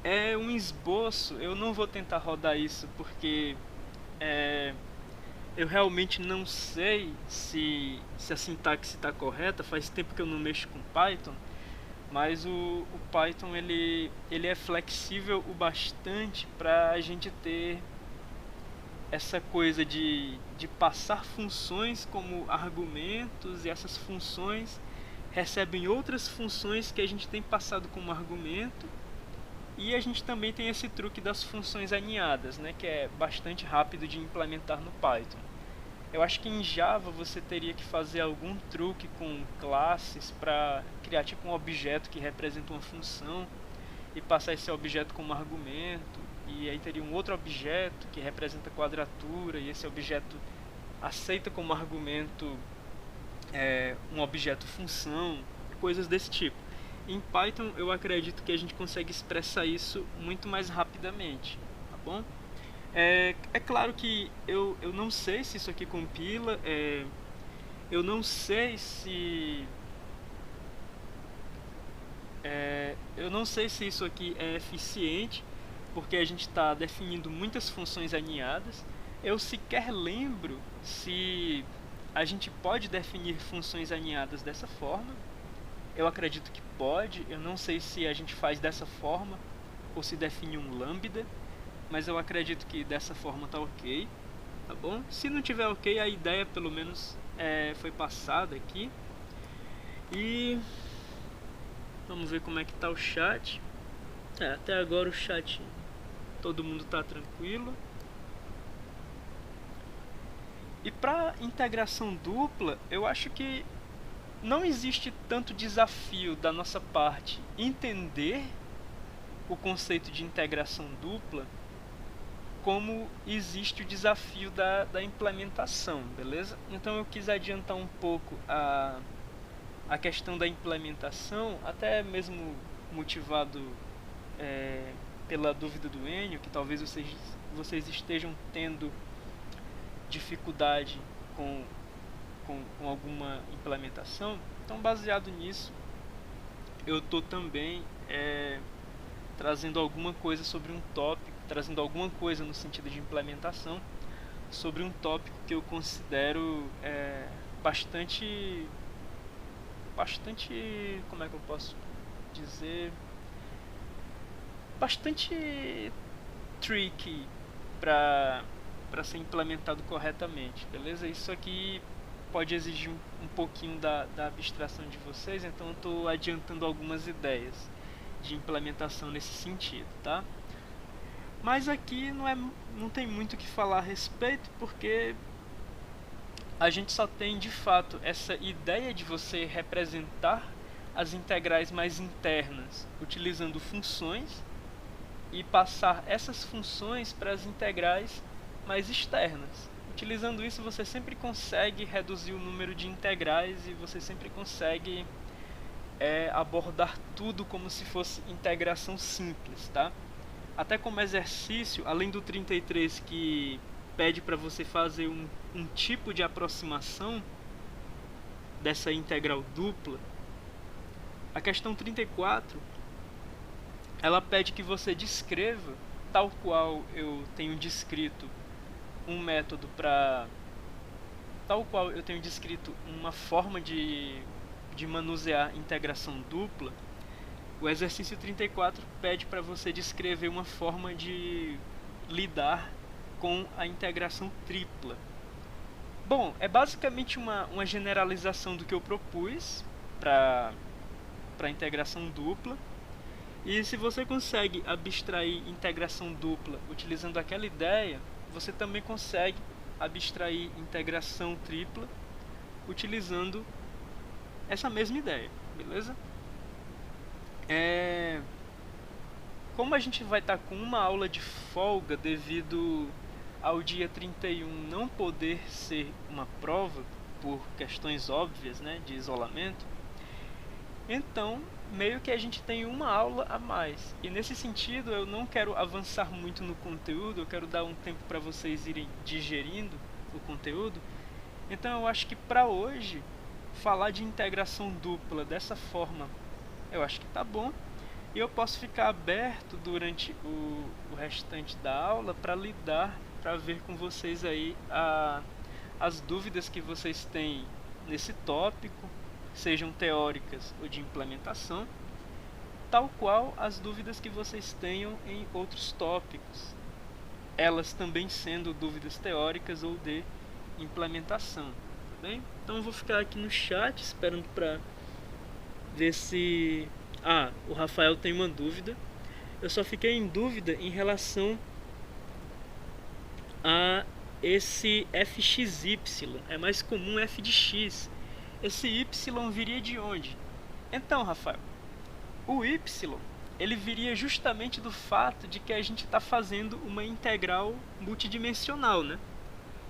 é um esboço. Eu não vou tentar rodar isso porque eu realmente não sei se a sintaxe está correta. Faz tempo que eu não mexo com Python, mas o Python ele é flexível o bastante para a gente ter essa coisa de passar funções como argumentos, e essas funções recebem outras funções que a gente tem passado como argumento. E a gente também tem esse truque das funções aninhadas, né, que é bastante rápido de implementar no Python. Eu acho que em Java você teria que fazer algum truque com classes para criar tipo um objeto que representa uma função e passar esse objeto como argumento, e aí teria um outro objeto que representa quadratura, e esse objeto aceita como argumento um objeto função, coisas desse tipo. Em Python eu acredito que a gente consegue expressar isso muito mais rapidamente, tá bom? É claro que eu não sei se isso aqui compila, eu não sei se Eu não sei se isso aqui é eficiente, porque a gente está definindo muitas funções aninhadas. Eu sequer lembro se a gente pode definir funções aninhadas dessa forma. Eu acredito que pode, eu não sei se a gente faz dessa forma ou se define um lambda, mas eu acredito que dessa forma tá ok, tá bom? Se não tiver ok, a ideia pelo menos foi passada aqui. E vamos ver como é que tá o chat. Até agora o chat, todo mundo tá tranquilo. E para integração dupla, eu acho que não existe tanto desafio da nossa parte entender o conceito de integração dupla, como existe o desafio da implementação, beleza? Então eu quis adiantar um pouco a questão da implementação, até mesmo motivado pela dúvida do Enio, que talvez vocês estejam tendo dificuldade com alguma implementação. Então, baseado nisso, eu estou também trazendo alguma coisa sobre um tópico, trazendo alguma coisa no sentido de implementação sobre um tópico que eu considero bastante, como é que eu posso dizer, bastante tricky para ser implementado corretamente, beleza? Isso aqui pode exigir um pouquinho da abstração de vocês, então eu estou adiantando algumas ideias de implementação nesse sentido, tá? Mas aqui não tem muito o que falar a respeito, porque a gente só tem de fato essa ideia de você representar as integrais mais internas utilizando funções e passar essas funções para as integrais mais externas. Utilizando isso, você sempre consegue reduzir o número de integrais e você sempre consegue abordar tudo como se fosse integração simples, tá? Até como exercício, além do 33 que pede para você fazer um tipo de aproximação dessa integral dupla, a questão 34 ela pede que você descreva, tal qual eu tenho descrito um método para, tal qual eu tenho descrito uma forma de manusear integração dupla. O exercício 34 pede para você descrever uma forma de lidar com a integração tripla. Bom, é basicamente uma generalização do que eu propus para a integração dupla. E se você consegue abstrair integração dupla utilizando aquela ideia, você também consegue abstrair integração tripla utilizando essa mesma ideia, beleza? Como a gente vai estar com uma aula de folga devido ao dia 31 não poder ser uma prova por questões óbvias, né, de isolamento, então meio que a gente tem uma aula a mais. E nesse sentido eu não quero avançar muito no conteúdo, eu quero dar um tempo para vocês irem digerindo o conteúdo. Então eu acho que para hoje falar de integração dupla dessa forma eu acho que tá bom. E eu posso ficar aberto durante o restante da aula para lidar, para ver com vocês aí as dúvidas que vocês têm nesse tópico, sejam teóricas ou de implementação, tal qual as dúvidas que vocês tenham em outros tópicos, elas também sendo dúvidas teóricas ou de implementação, tá bem? Então eu vou ficar aqui no chat esperando para ver se... o Rafael tem uma dúvida. Eu só fiquei em dúvida em relação a esse fxy. É mais comum f de x. Esse y viria de onde? Então, Rafael, o y ele viria justamente do fato de que a gente está fazendo uma integral multidimensional, né?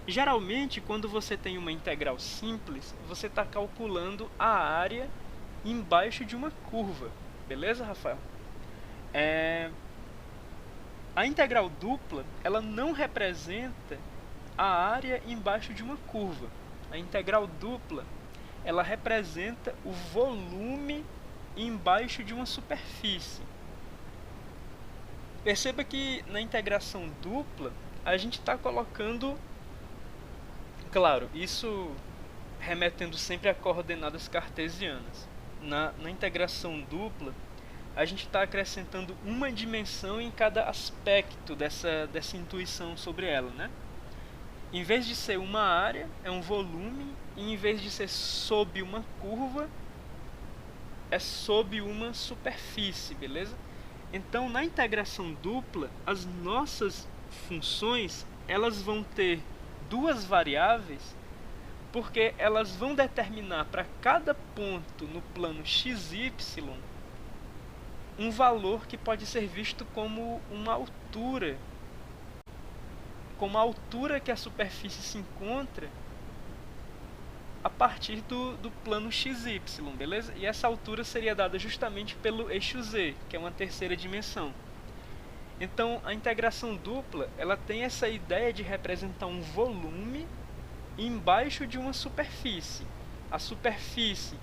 Geralmente, quando você tem uma integral simples, você está calculando a área embaixo de uma curva, beleza, Rafael? A integral dupla, ela não representa a área embaixo de uma curva. A integral dupla, ela representa o volume embaixo de uma superfície. Perceba que na integração dupla a gente está colocando, claro, isso remetendo sempre a coordenadas cartesianas. Na integração dupla, a gente está acrescentando uma dimensão em cada aspecto dessa intuição sobre ela, né? Em vez de ser uma área, é um volume, e em vez de ser sob uma curva, é sob uma superfície, beleza? Então, na integração dupla, as nossas funções, elas vão ter duas variáveis, porque elas vão determinar para cada ponto no plano xy um valor que pode ser visto como uma altura, como a altura que a superfície se encontra a partir do plano XY, beleza? E essa altura seria dada justamente pelo eixo Z, que é uma terceira dimensão. Então, a integração dupla, ela tem essa ideia de representar um volume embaixo de uma superfície. A superfície,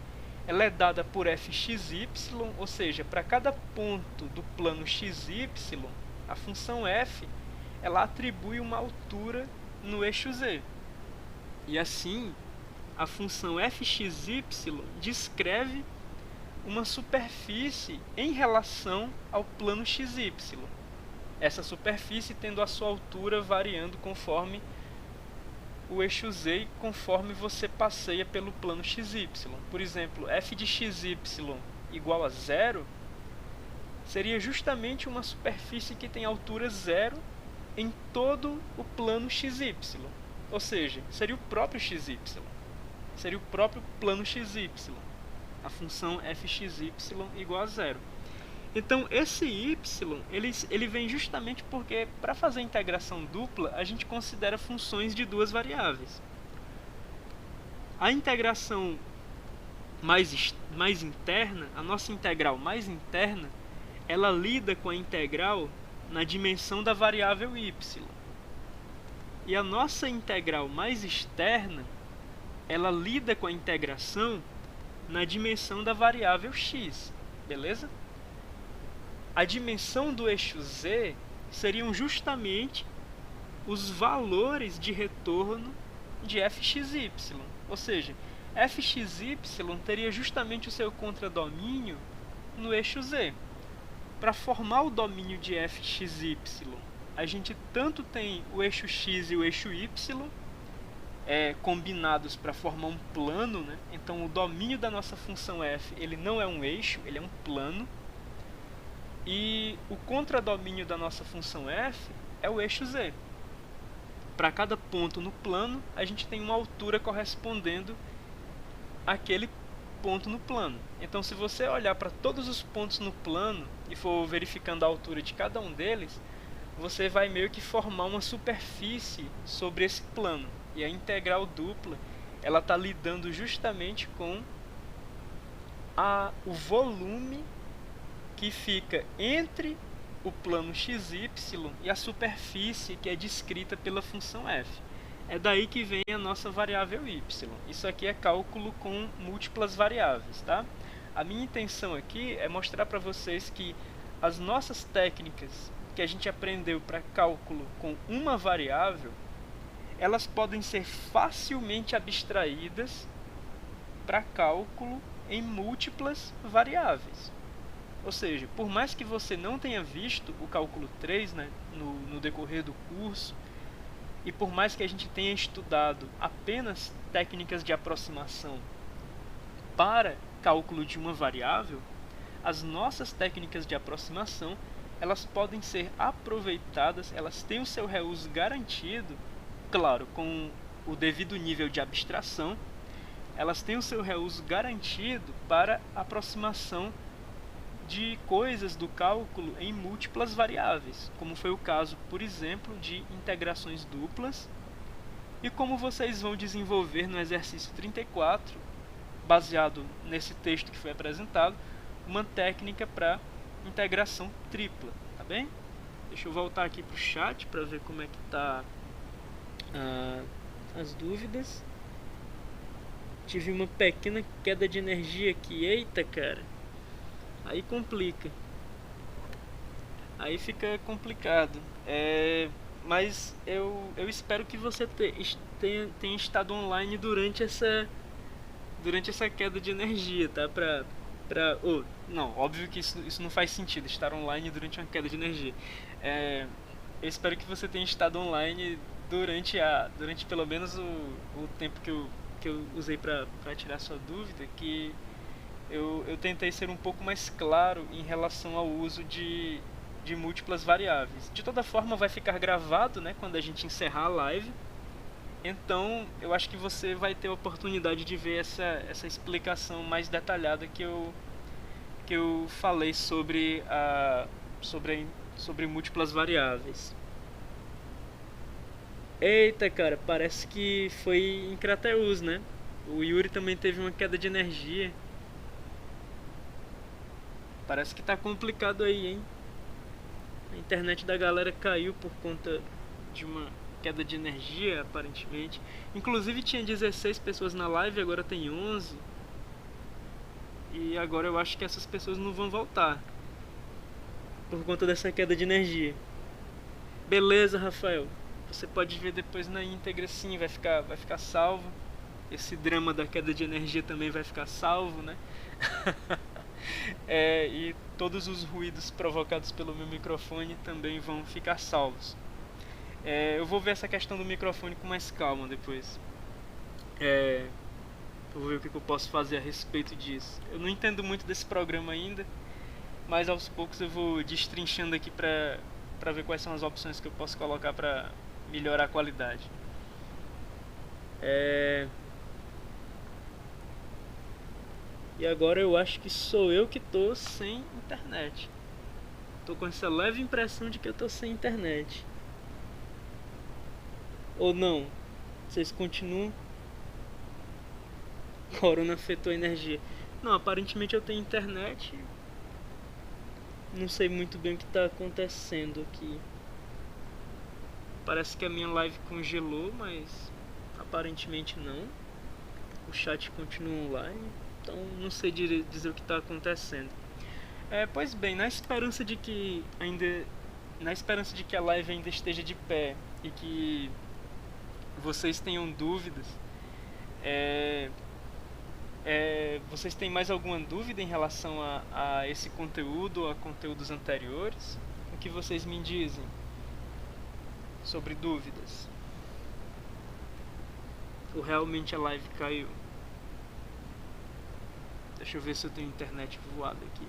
ela é dada por fxy, ou seja, para cada ponto do plano xy, a função f, ela atribui uma altura no eixo Z. E assim, a função fxy descreve uma superfície em relação ao plano xy. Essa superfície tendo a sua altura variando conforme o eixo Z e conforme você passeia pelo plano xy. Por exemplo, f de xy igual a zero seria justamente uma superfície que tem altura zero em todo o plano xy. Ou seja, seria o próprio xy. Seria o próprio plano xy, a função fxy igual a zero. Então, esse y, ele vem justamente porque, para fazer a integração dupla, a gente considera funções de duas variáveis. A integração mais interna, a nossa integral mais interna, ela lida com a integral na dimensão da variável y. E a nossa integral mais externa, ela lida com a integração na dimensão da variável x, beleza? A dimensão do eixo z seriam justamente os valores de retorno de fxy, ou seja, fxy teria justamente o seu contradomínio no eixo z. Para formar o domínio de fxy, a gente tanto tem o eixo x e o eixo y combinados para formar um plano, né? Então o domínio da nossa função f, ele não é um eixo, ele é um plano. E o contradomínio da nossa função f é o eixo z. Para cada ponto no plano, a gente tem uma altura correspondendo àquele ponto no plano. Então, se você olhar para todos os pontos no plano e for verificando a altura de cada um deles, você vai meio que formar uma superfície sobre esse plano. E a integral dupla, ela está lidando justamente com o volume que fica entre o plano xy e a superfície que é descrita pela função f. É daí que vem a nossa variável y. Isso aqui é cálculo com múltiplas variáveis, tá? A minha intenção aqui é mostrar para vocês que as nossas técnicas que a gente aprendeu para cálculo com uma variável, elas podem ser facilmente abstraídas para cálculo em múltiplas variáveis. Ou seja, por mais que você não tenha visto o cálculo 3, né, no decorrer do curso, e por mais que a gente tenha estudado apenas técnicas de aproximação para cálculo de uma variável, as nossas técnicas de aproximação, elas podem ser aproveitadas, elas têm o seu reuso garantido, claro, com o devido nível de abstração, elas têm o seu reuso garantido para aproximação de coisas do cálculo em múltiplas variáveis, como foi o caso, por exemplo, de integrações duplas, e como vocês vão desenvolver no exercício 34, baseado nesse texto que foi apresentado, uma técnica para integração tripla, tá bem? Deixa eu voltar aqui para o chat para ver como é que está as dúvidas. Tive uma pequena queda de energia aqui, eita cara! Aí complica. Aí fica complicado. Mas eu espero que você tenha estado online durante essa queda de energia, tá? Não, óbvio que isso não faz sentido, estar online durante uma queda de energia. Eu espero que você tenha estado online durante pelo menos o tempo que eu usei para tirar sua dúvida, que eu tentei ser um pouco mais claro em relação ao uso de múltiplas variáveis. De toda forma, vai ficar gravado, né, quando a gente encerrar a live. Então, eu acho que você vai ter a oportunidade de ver essa explicação mais detalhada que eu falei sobre múltiplas variáveis. Eita, cara, parece que foi em Crateus, né? O Yuri também teve uma queda de energia. Parece que tá complicado aí, hein? A internet da galera caiu por conta de uma queda de energia, aparentemente. Inclusive tinha 16 pessoas na live, agora tem 11. E agora eu acho que essas pessoas não vão voltar por conta dessa queda de energia. Beleza, Rafael. Você pode ver depois na íntegra, sim, vai ficar salvo. Esse drama da queda de energia também vai ficar salvo, né? E todos os ruídos provocados pelo meu microfone também vão ficar salvos. Eu vou ver essa questão do microfone com mais calma depois. Eu vou ver o que eu posso fazer a respeito disso. Eu não entendo muito desse programa ainda, mas aos poucos eu vou destrinchando aqui pra ver quais são as opções que eu posso colocar pra melhorar a qualidade. E agora eu acho que sou eu que tô sem internet. Tô com essa leve impressão de que eu tô sem internet. Ou não? Vocês continuam? Corona afetou a energia. Não, aparentemente eu tenho internet. Não sei muito bem o que tá acontecendo aqui. Parece que a minha live congelou, mas aparentemente não. O chat continua online. Então não sei dizer o que está acontecendo. Pois bem, na esperança de que a live ainda esteja de pé e que vocês tenham dúvidas, vocês têm mais alguma dúvida em relação a esse conteúdo ou a conteúdos anteriores? O que vocês me dizem sobre dúvidas? Ou realmente a live caiu? Deixa eu ver se eu tenho internet voada aqui.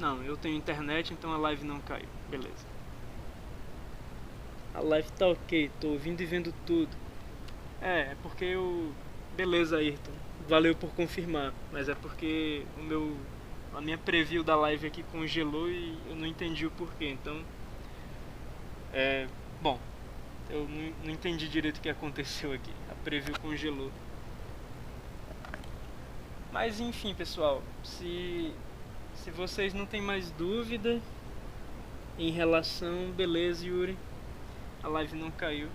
Não, eu tenho internet, então a live não caiu. Beleza. A live tá ok, tô ouvindo e vendo tudo. É porque eu... Beleza, Ayrton. Valeu por confirmar. Mas é porque a minha preview da live aqui congelou e eu não entendi o porquê. Então... Bom, eu não entendi direito o que aconteceu aqui. A preview congelou. Mas enfim, pessoal, se vocês não têm mais dúvida em relação... Beleza, Yuri, a live não caiu.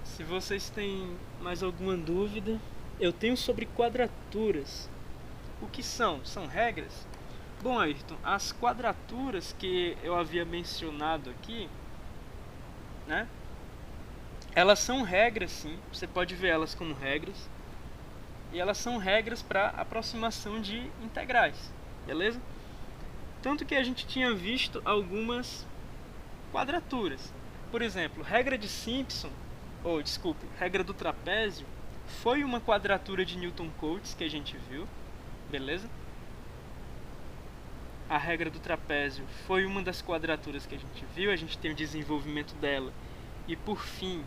Se vocês têm mais alguma dúvida, eu tenho sobre quadraturas. O que são? São regras? Bom, Ayrton, as quadraturas que eu havia mencionado aqui, né? Elas são regras, sim. Você pode ver elas como regras. E elas são regras para aproximação de integrais, beleza? Tanto que a gente tinha visto algumas quadraturas. Por exemplo, regra de Simpson, regra do trapézio, foi uma quadratura de Newton-Cotes que a gente viu, beleza? A regra do trapézio foi uma das quadraturas que a gente viu, a gente tem o desenvolvimento dela. E por fim,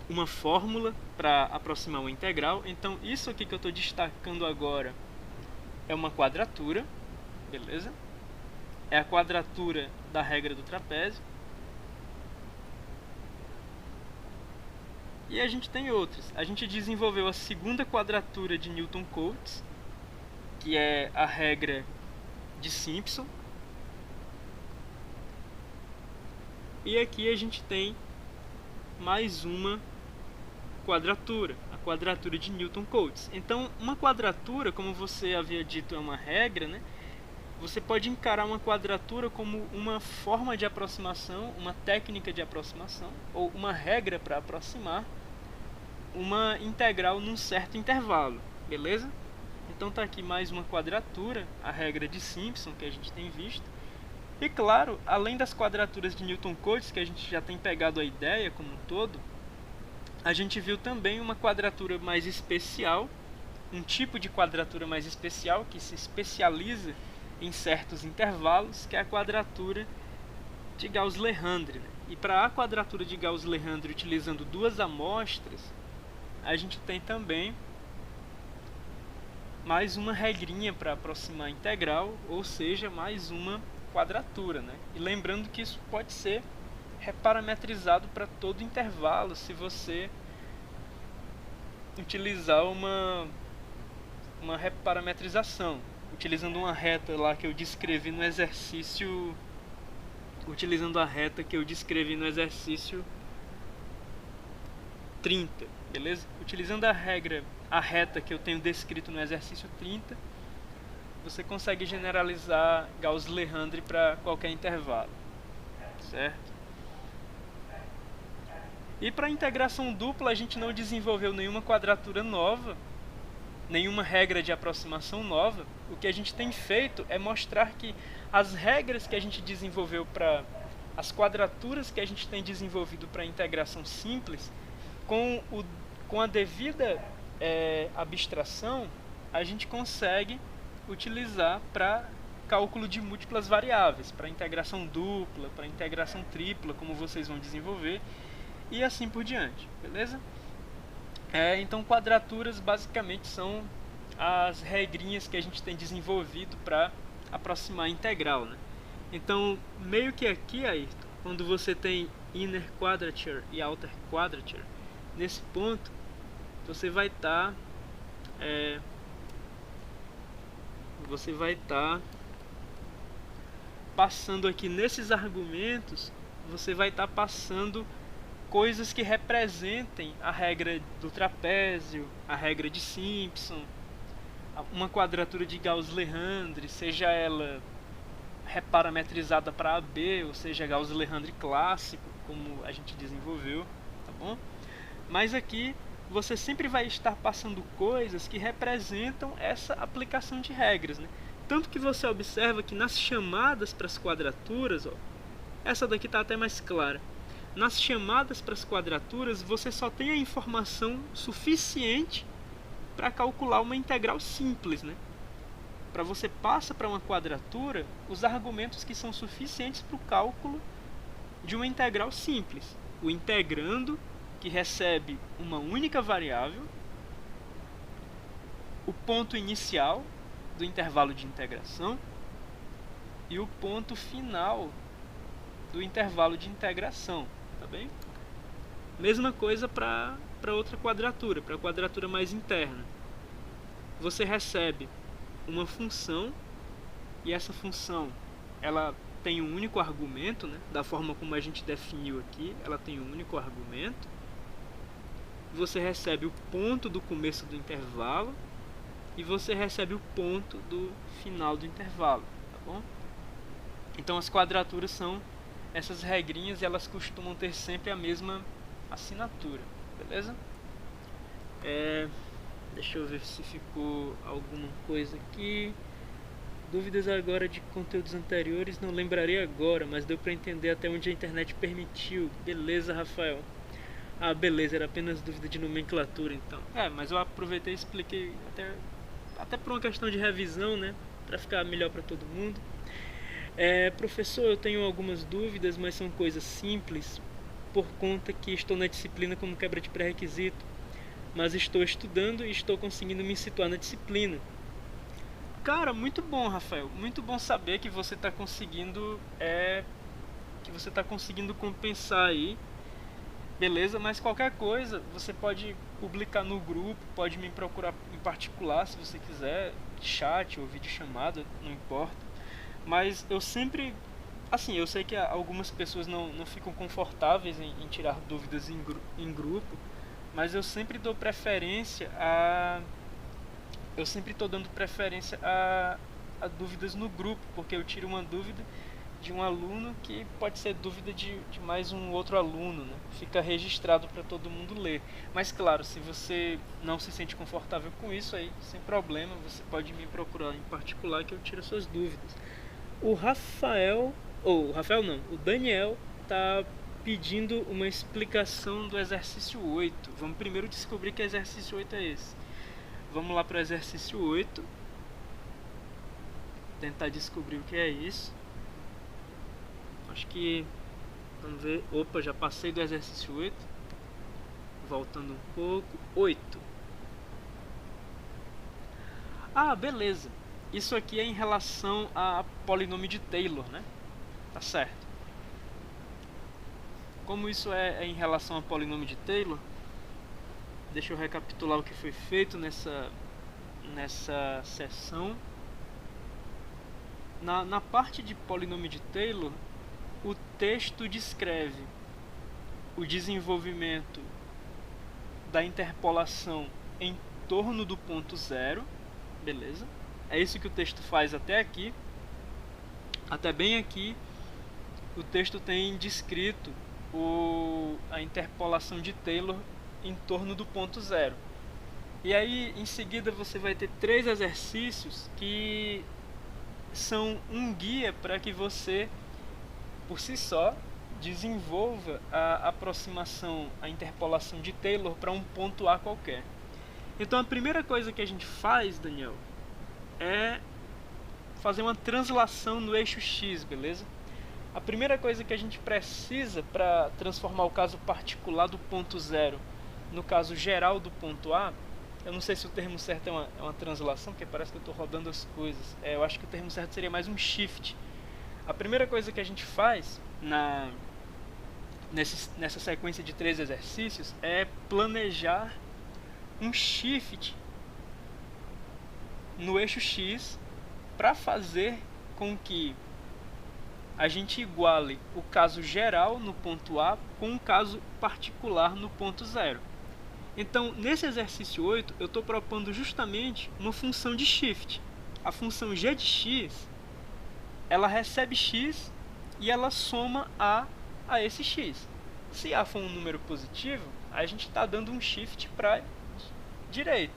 uma fórmula para aproximar uma integral. Então isso aqui que eu estou destacando agora é uma quadratura, beleza? É a quadratura da regra do trapézio. E a gente tem outras. A gente desenvolveu a segunda quadratura de Newton-Cotes, que é a regra de Simpson. E aqui a gente tem mais uma quadratura, a quadratura de Newton-Cotes. Então, uma quadratura, como você havia dito, é uma regra, né? Você pode encarar uma quadratura como uma forma de aproximação, uma técnica de aproximação, ou uma regra para aproximar uma integral num certo intervalo, beleza? Então tá aqui mais uma quadratura, a regra de Simpson que a gente tem visto. E claro, além das quadraturas de Newton-Cotes, que a gente já tem pegado a ideia como um todo, a gente viu também uma quadratura mais especial, um tipo de quadratura mais especial que se especializa em certos intervalos, que é a quadratura de Gauss-Legendre, né? E para a quadratura de Gauss-Legendre utilizando duas amostras, a gente tem também mais uma regrinha para aproximar a integral, ou seja, mais uma quadratura, né? E lembrando que isso pode ser reparametrizado para todo intervalo se você utilizar uma reparametrização, utilizando uma reta lá que eu descrevi no exercício, utilizando a reta que eu descrevi no exercício 30, beleza? Utilizando a reta que eu tenho descrito no exercício 30, você consegue generalizar Gauss-Legendre para qualquer intervalo, certo? E para a integração dupla a gente não desenvolveu nenhuma quadratura nova, nenhuma regra de aproximação nova. O que a gente tem feito é mostrar que as regras que a gente desenvolveu para as quadraturas que a gente tem desenvolvido para a integração simples, com a devida abstração, a gente consegue utilizar para cálculo de múltiplas variáveis, para integração dupla, para integração tripla, como vocês vão desenvolver, e assim por diante, beleza? Então quadraturas basicamente são as regrinhas que a gente tem desenvolvido para aproximar a integral, né? Então meio que aqui, Ayrton, quando você tem inner quadrature e outer quadrature, nesse ponto você vai estar passando aqui nesses argumentos, você vai estar passando coisas que representem a regra do trapézio, a regra de Simpson, uma quadratura de Gauss-Legendre, seja ela reparametrizada para AB, ou seja, Gauss-Legendre clássico, como a gente desenvolveu, tá bom? Mas aqui você sempre vai estar passando coisas que representam essa aplicação de regras, né? Tanto que você observa que nas chamadas para as quadraturas, ó, essa daqui está até mais clara. Nas chamadas para as quadraturas, você só tem a informação suficiente para calcular uma integral simples, né? Para você passa para uma quadratura os argumentos que são suficientes para o cálculo de uma integral simples. O integrando, que recebe uma única variável, o ponto inicial do intervalo de integração e o ponto final do intervalo de integração, tá bem? Mesma coisa para outra quadratura, para a quadratura mais interna. Você recebe uma função e essa função ela tem um único argumento, né? Da forma como a gente definiu aqui, ela tem um único argumento. Você recebe o ponto do começo do intervalo e você recebe o ponto do final do intervalo, tá bom? Então as quadraturas são essas regrinhas e elas costumam ter sempre a mesma assinatura, beleza? Deixa eu ver se ficou alguma coisa aqui. Dúvidas agora de conteúdos anteriores, não lembrarei agora, mas deu para entender até onde a internet permitiu. Beleza, Rafael. Ah, beleza, era apenas dúvida de nomenclatura, então. Mas eu aproveitei e expliquei até por uma questão de revisão, né? Para ficar melhor para todo mundo. Professor, eu tenho algumas dúvidas, mas são coisas simples, por conta que estou na disciplina como quebra de pré-requisito. Mas estou estudando e estou conseguindo me situar na disciplina. Cara, muito bom, Rafael. Muito bom saber que você está conseguindo compensar aí. Beleza, mas qualquer coisa você pode publicar no grupo, pode me procurar em particular se você quiser, chat ou videochamada, não importa. Mas eu sempre, assim, eu sei que algumas pessoas não ficam confortáveis em tirar dúvidas em grupo, mas eu sempre dou preferência a... Eu sempre estou dando preferência a dúvidas no grupo, porque eu tiro uma dúvida de um aluno que pode ser dúvida de mais um outro aluno, né? Fica registrado para todo mundo ler. Mas claro, se você não se sente confortável com isso, aí sem problema, você pode me procurar em particular que eu tiro suas dúvidas. O Rafael, ou o Rafael não, o Daniel tá pedindo uma explicação do exercício 8. Vamos primeiro descobrir que exercício 8 é esse. Vamos lá para o exercício 8. Tentar descobrir o que é isso. Acho que... Vamos ver... Opa, já passei do exercício 8. Voltando um pouco. 8. Ah, beleza. Isso aqui é em relação a polinômio de Taylor, né? Tá certo. Como isso é em relação a polinômio de Taylor, deixa eu recapitular o que foi feito nessa sessão. Na parte de polinômio de Taylor, o texto descreve o desenvolvimento da interpolação em torno do ponto zero, beleza? É isso que o texto faz até aqui. Até bem aqui, o texto tem descrito a interpolação de Taylor em torno do ponto zero. E aí, em seguida, você vai ter 3 exercícios que são um guia para que você, por si só, desenvolva a aproximação, a interpolação de Taylor para um ponto A qualquer. Então a primeira coisa que a gente faz, Daniel, é fazer uma translação no eixo X, beleza? A primeira coisa que a gente precisa para transformar o caso particular do ponto zero no caso geral do ponto A, eu não sei se o termo certo é uma translação, porque parece que eu estou rodando as coisas. Eu acho que o termo certo seria mais um shift. A primeira coisa que a gente faz nessa sequência de 3 exercícios é planejar um shift no eixo X para fazer com que a gente iguale o caso geral no ponto A com o caso particular no ponto zero. Então, nesse exercício 8, eu estou propondo justamente uma função de shift. A função g de x, ela recebe x e ela soma a esse x. Se A for um número positivo, a gente está dando um shift para a direita.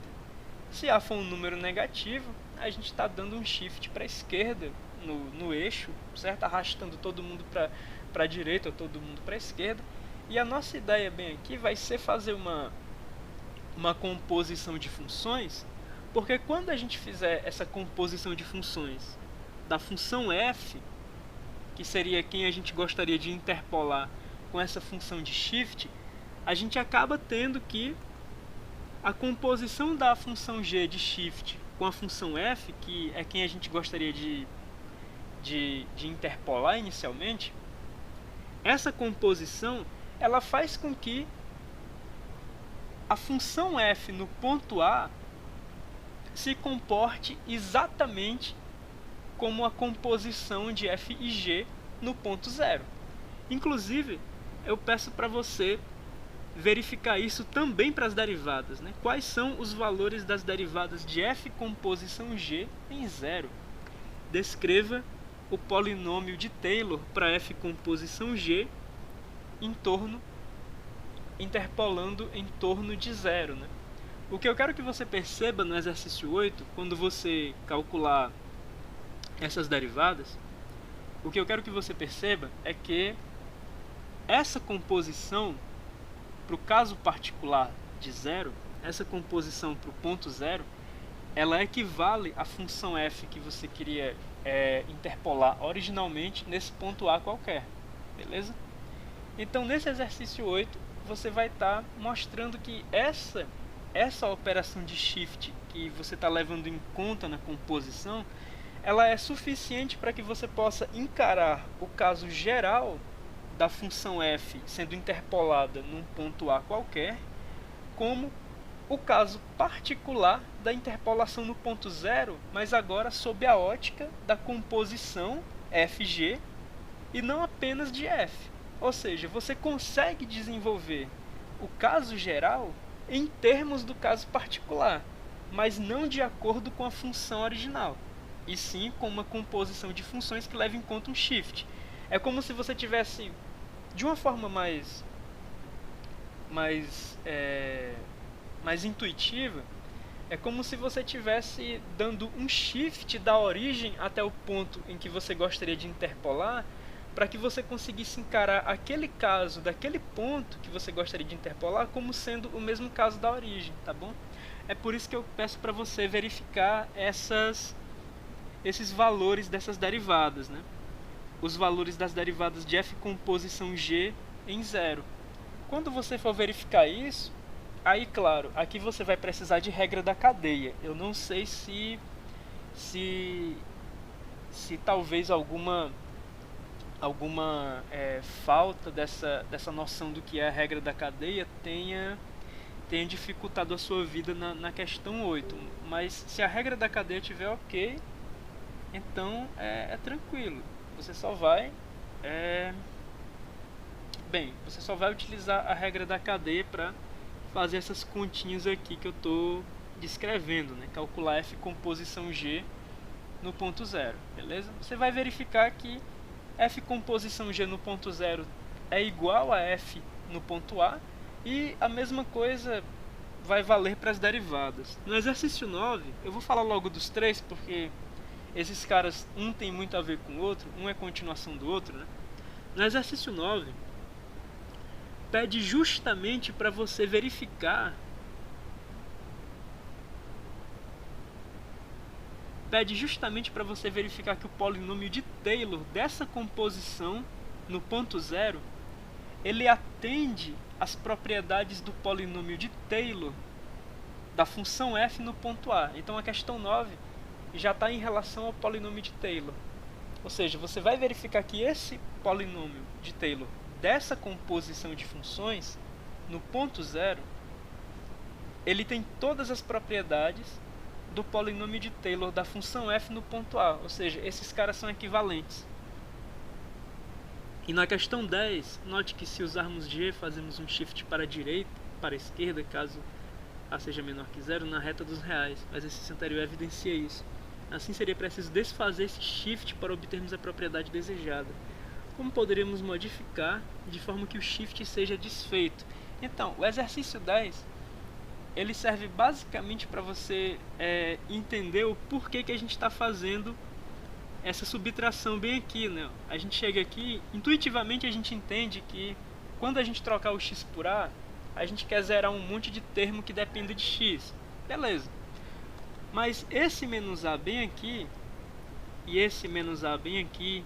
Se A for um número negativo, a gente está dando um shift para a esquerda no eixo, certo? Arrastando todo mundo para a direita ou todo mundo para a esquerda. E a nossa ideia bem aqui vai ser fazer uma composição de funções, porque quando a gente fizer essa composição de funções da função f, que seria quem a gente gostaria de interpolar com essa função de shift, a gente acaba tendo que a composição da função g de shift com a função f, que é quem a gente gostaria de interpolar inicialmente, essa composição ela faz com que a função f no ponto A se comporte exatamente como a composição de f e g no ponto zero. Inclusive, eu peço para você verificar isso também para as derivadas, né? Quais são os valores das derivadas de f composição g em zero? Descreva o polinômio de Taylor para f composição g interpolando em torno de zero, né? O que eu quero que você perceba no exercício 8, quando você calcular essas derivadas, o que eu quero que você perceba é que essa composição para o caso particular de zero, essa composição para o ponto zero, ela equivale à função f que você queria interpolar originalmente nesse ponto A qualquer, beleza? Então nesse exercício 8 você vai estar mostrando que essa operação de shift que você está levando em conta na composição, ela é suficiente para que você possa encarar o caso geral da função f sendo interpolada num ponto A qualquer, como o caso particular da interpolação no ponto zero, mas agora sob a ótica da composição fg e não apenas de f. Ou seja, você consegue desenvolver o caso geral em termos do caso particular, mas não de acordo com a função original, e sim com uma composição de funções que leva em conta um shift. É como se você tivesse, de uma forma mais, mais intuitiva, é como se você tivesse dando um shift da origem até o ponto em que você gostaria de interpolar, para que você conseguisse encarar aquele caso daquele ponto que você gostaria de interpolar como sendo o mesmo caso da origem, tá bom? É por isso que eu peço para você verificar esses valores dessas derivadas, né? Os valores das derivadas de f com posição g em zero. Quando você for verificar isso, aí claro, aqui você vai precisar de regra da cadeia. Eu não sei se talvez alguma falta dessa noção do que é a regra da cadeia tenha dificultado a sua vida na questão 8. Mas se a regra da cadeia estiver ok, então é tranquilo. Você só vai você só vai utilizar a regra da cadeia para fazer essas continhas aqui que eu estou descrevendo, né? Calcular f com posição g no ponto zero, beleza? Você vai verificar que f com posição g no ponto zero é igual a f no ponto A, e a mesma coisa vai valer para as derivadas. No exercício 9, eu vou falar logo dos três, porque esses caras, um tem muito a ver com o outro, um é continuação do outro, né? No exercício 9, pede justamente para você verificar que o polinômio de Taylor dessa composição no ponto zero, ele atende às propriedades do polinômio de Taylor da função f no ponto A. Então a questão 9 já está em relação ao polinômio de Taylor. Ou seja, você vai verificar que esse polinômio de Taylor dessa composição de funções no ponto zero, ele tem todas as propriedades do polinômio de Taylor da função f no ponto A. Ou seja, esses caras são equivalentes. E na questão 10, note que se usarmos g, fazemos um shift para a direita, para a esquerda, caso A seja menor que zero, na reta dos reais. O exercício anterior evidencia isso. Assim seria preciso desfazer esse shift para obtermos a propriedade desejada. Como poderíamos modificar de forma que o shift seja desfeito? Então, o exercício 10, ele serve basicamente para você entender o porquê que a gente está fazendo essa subtração bem aqui, né? A gente chega aqui, intuitivamente a gente entende que quando a gente trocar o x por a gente quer zerar um monte de termo que depende de x. Beleza. Mas esse menos a bem aqui, e esse menos a bem aqui,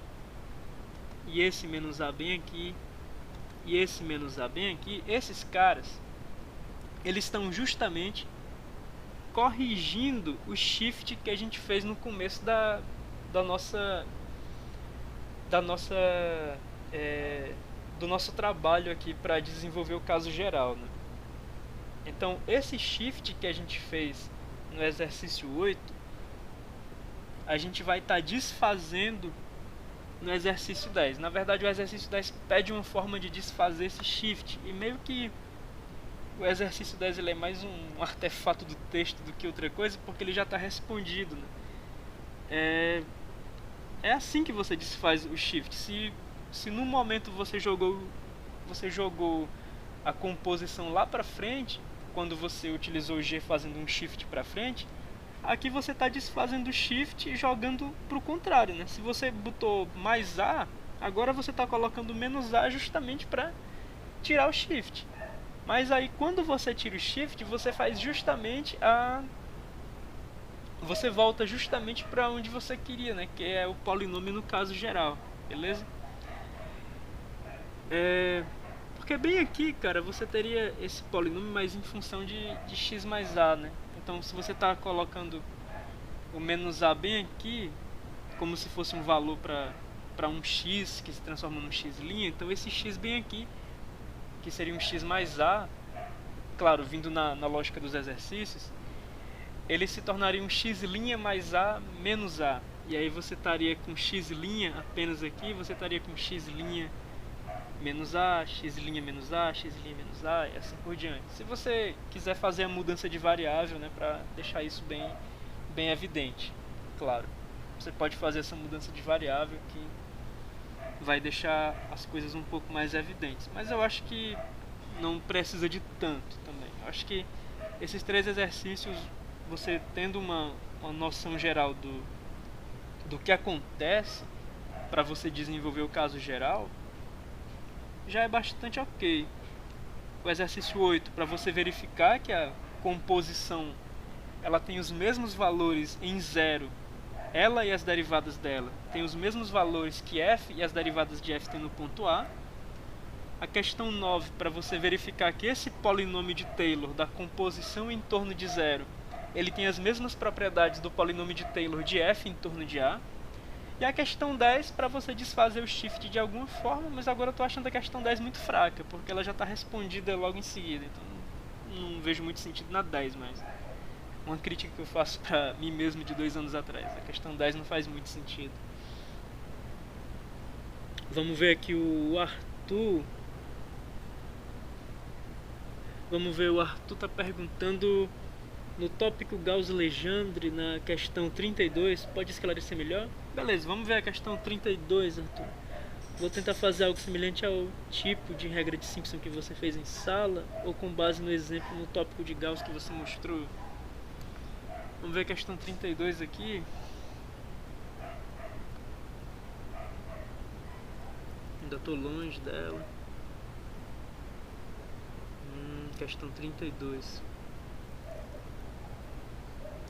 e esse menos a bem aqui, e esse menos a bem aqui, esses caras, eles estão justamente corrigindo o shift que a gente fez no começo do nosso trabalho aqui para desenvolver o caso geral, né? Então, esse shift que a gente fez no exercício 8, a gente vai estar desfazendo no exercício 10. Na verdade, o exercício 10 pede uma forma de desfazer esse shift, e meio que o exercício 10 ele é mais um artefato do texto do que outra coisa, porque ele já está respondido, né? É assim que você desfaz o shift. Se no momento você jogou a composição lá para frente, quando você utilizou o G fazendo um shift para frente, aqui você está desfazendo o shift e jogando para o contrário, né? Se você botou mais A, agora você está colocando menos A justamente para tirar o shift. Mas aí quando você tira o shift, você faz justamente você volta justamente para onde você queria, né? Que é o polinômio no caso geral, beleza? Porque bem aqui, cara, você teria esse polinômio, mas em função de x mais a, né? Então, se você está colocando o menos a bem aqui, como se fosse um valor para um x que se transforma num x', então esse x bem aqui, que seria um x mais a, claro, vindo na lógica dos exercícios, ele se tornaria um x' mais a menos a. E aí você estaria com x' apenas aqui, você estaria com x' menos A, x' menos A, x' menos A e assim por diante. Se você quiser fazer a mudança de variável, né, para deixar isso bem evidente, claro. Você pode fazer essa mudança de variável que vai deixar as coisas um pouco mais evidentes. Mas eu acho que não precisa de tanto também. Eu acho que esses 3 exercícios, você tendo uma noção geral do que acontece para você desenvolver o caso geral, já é bastante ok. O exercício 8, para você verificar que a composição ela tem os mesmos valores em zero, ela e as derivadas dela têm os mesmos valores que f e as derivadas de f têm no ponto A. A questão 9, para você verificar que esse polinômio de Taylor da composição em torno de zero, ele tem as mesmas propriedades do polinômio de Taylor de f em torno de A. E a questão 10, para você desfazer o shift de alguma forma, mas agora eu estou achando a questão 10 muito fraca, porque ela já está respondida logo em seguida, então não vejo muito sentido na 10 mais. Uma crítica que eu faço para mim mesmo de 2 anos atrás, a questão 10 não faz muito sentido. Vamos ver aqui o Arthur. O Arthur está perguntando no tópico Gauss-Legendre, na questão 32, pode esclarecer melhor? Beleza, vamos ver a questão 32, Arthur. Vou tentar fazer algo semelhante ao tipo de regra de Simpson que você fez em sala, ou com base no exemplo no tópico de Gauss que você mostrou. Vamos ver a questão 32 aqui. Ainda estou longe dela. Questão 32.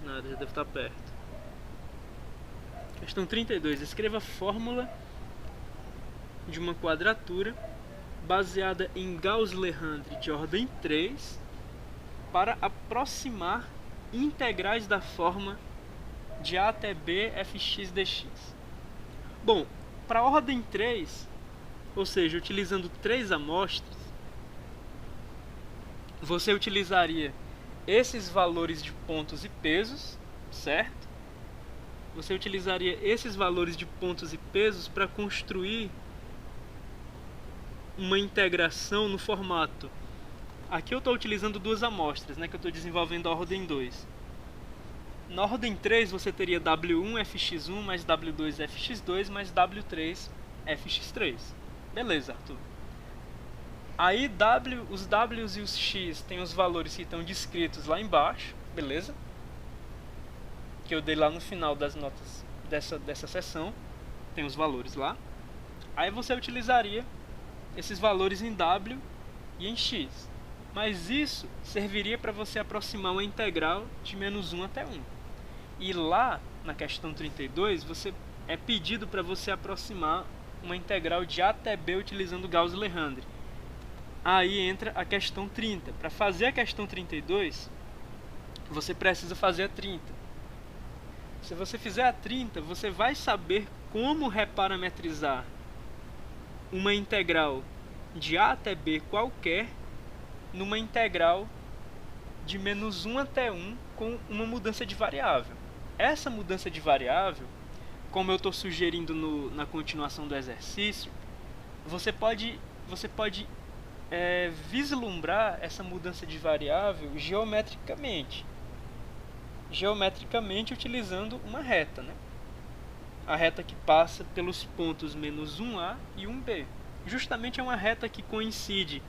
Nada, já deve estar perto. Questão 32. Escreva a fórmula de uma quadratura baseada em Gauss-Legendre de ordem 3 para aproximar integrais da forma de A até B fx dx. Bom, para a ordem 3, ou seja, utilizando 3 amostras, você utilizaria esses valores de pontos e pesos, certo? Você utilizaria esses valores de pontos e pesos para construir uma integração no formato. Aqui eu estou utilizando 2 amostras, né, que eu estou desenvolvendo a ordem 2. Na ordem 3 você teria W1 fx1 mais W2 fx2 mais W3 fx3. Beleza, Arthur. Aí os W's e os X tem os valores que estão descritos lá embaixo, beleza? Que eu dei lá no final das notas dessa seção, tem os valores lá. Aí você utilizaria esses valores em W e em X. Mas isso serviria para você aproximar uma integral de menos 1 até 1. E lá, na questão 32, é pedido para você aproximar uma integral de A até B utilizando Gauss-Legendre. Aí entra a questão 30. Para fazer a questão 32, você precisa fazer a 30. Se você fizer a 30, você vai saber como reparametrizar uma integral de A até B qualquer numa integral de menos 1 até 1 com uma mudança de variável. Essa mudança de variável, como eu estou sugerindo na continuação do exercício, você pode vislumbrar essa mudança de variável geometricamente utilizando uma reta, né? A reta que passa pelos pontos menos 1A e 1B. Justamente é uma reta que coincide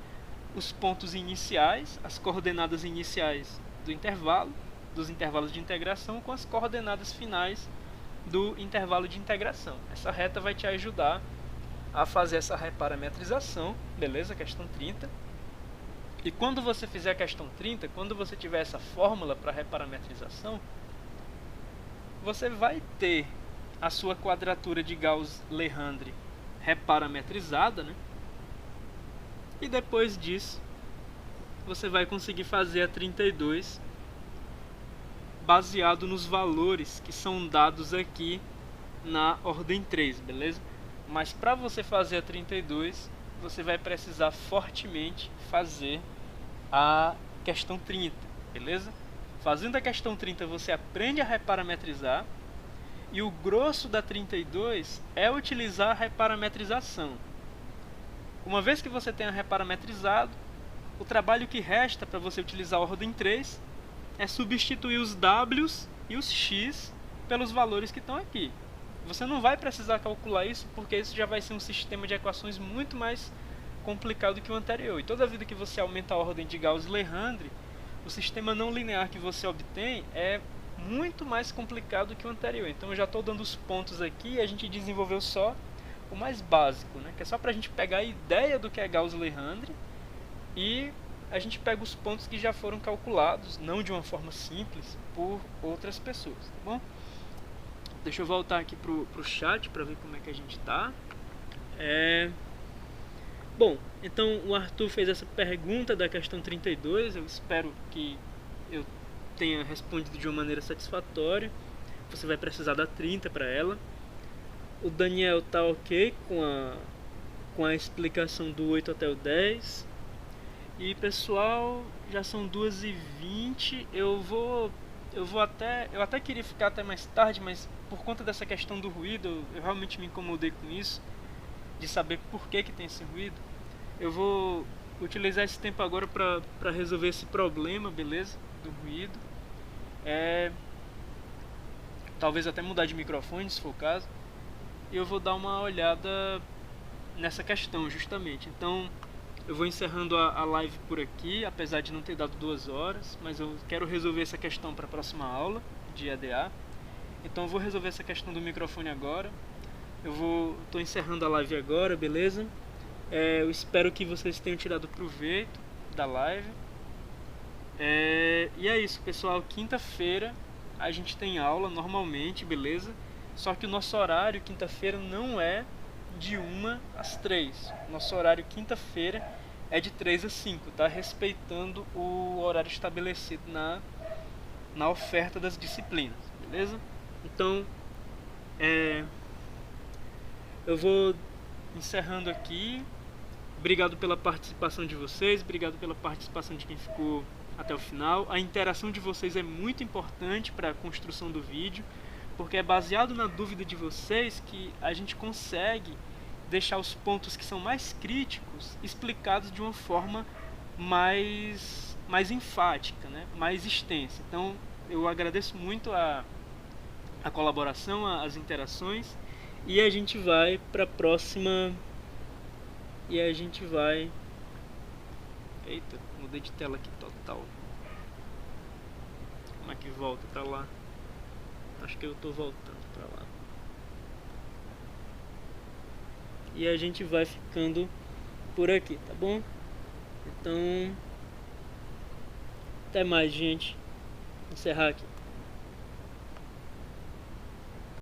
os pontos iniciais, as coordenadas iniciais dos intervalos de integração, com as coordenadas finais do intervalo de integração. Essa reta vai te ajudar a fazer essa reparametrização, beleza? Questão 30. E quando você fizer a questão 30, quando você tiver essa fórmula para reparametrização, você vai ter a sua quadratura de Gauss-Legendre reparametrizada, né? E depois disso, você vai conseguir fazer a 32 baseado nos valores que são dados aqui na ordem 3, beleza? Mas para você fazer a 32, você vai precisar fortemente fazer a questão 30, beleza? Fazendo a questão 30, você aprende a reparametrizar. E o grosso da 32 é utilizar a reparametrização. Uma vez que você tenha reparametrizado, o trabalho que resta para você utilizar a ordem 3 é substituir os Ws e os X pelos valores que estão aqui. Você não vai precisar calcular isso, porque isso já vai ser um sistema de equações muito mais complicado que o anterior. E toda vida que você aumenta a ordem de Gauss-Legendre, o sistema não linear que você obtém é muito mais complicado que o anterior. Então eu já estou dando os pontos aqui e a gente desenvolveu só o mais básico, né? Que é só para a gente pegar a ideia do que é Gauss-Legendre e a gente pega os pontos que já foram calculados, não de uma forma simples, por outras pessoas, tá bom? Deixa eu voltar aqui pro chat para ver como é que a gente está. Bom, então o Arthur fez essa pergunta da questão 32, eu espero que eu tenha respondido de uma maneira satisfatória. Você vai precisar dar 30 para ela. O Daniel tá ok com a explicação do 8 até o 10. E pessoal, já são 2h20. Eu até queria ficar até mais tarde, mas por conta dessa questão do ruído, eu realmente me incomodei com isso, de saber por que tem esse ruído. Eu vou utilizar esse tempo agora para resolver esse problema, beleza? Do ruído. Talvez até mudar de microfone, se for o caso. E eu vou dar uma olhada nessa questão, justamente. Então, eu vou encerrando a live por aqui, apesar de não ter dado 2 horas, mas eu quero resolver essa questão para a próxima aula de EDA. Então eu vou resolver essa questão do microfone agora. Estou encerrando a live agora, beleza? Eu espero que vocês tenham tirado proveito da live. E é isso, pessoal. Quinta-feira a gente tem aula normalmente, beleza? Só que o nosso horário quinta-feira não é de 1 às 3. Nosso horário quinta-feira é de 3 às 5, tá? Respeitando o horário estabelecido na oferta das disciplinas, beleza? Então, eu vou encerrando aqui. Obrigado pela participação de vocês, obrigado pela participação de quem ficou até o final. A interação de vocês é muito importante para a construção do vídeo, porque é baseado na dúvida de vocês que a gente consegue deixar os pontos que são mais críticos explicados de uma forma mais enfática, né? Mais extensa. Então eu agradeço muito a colaboração, as interações, e a gente vai para a próxima. Eita, mudei de tela aqui total. Como é que volta pra lá? Acho que eu tô voltando pra lá. E a gente vai ficando por aqui, tá bom? Então, até mais, gente. Vou encerrar aqui.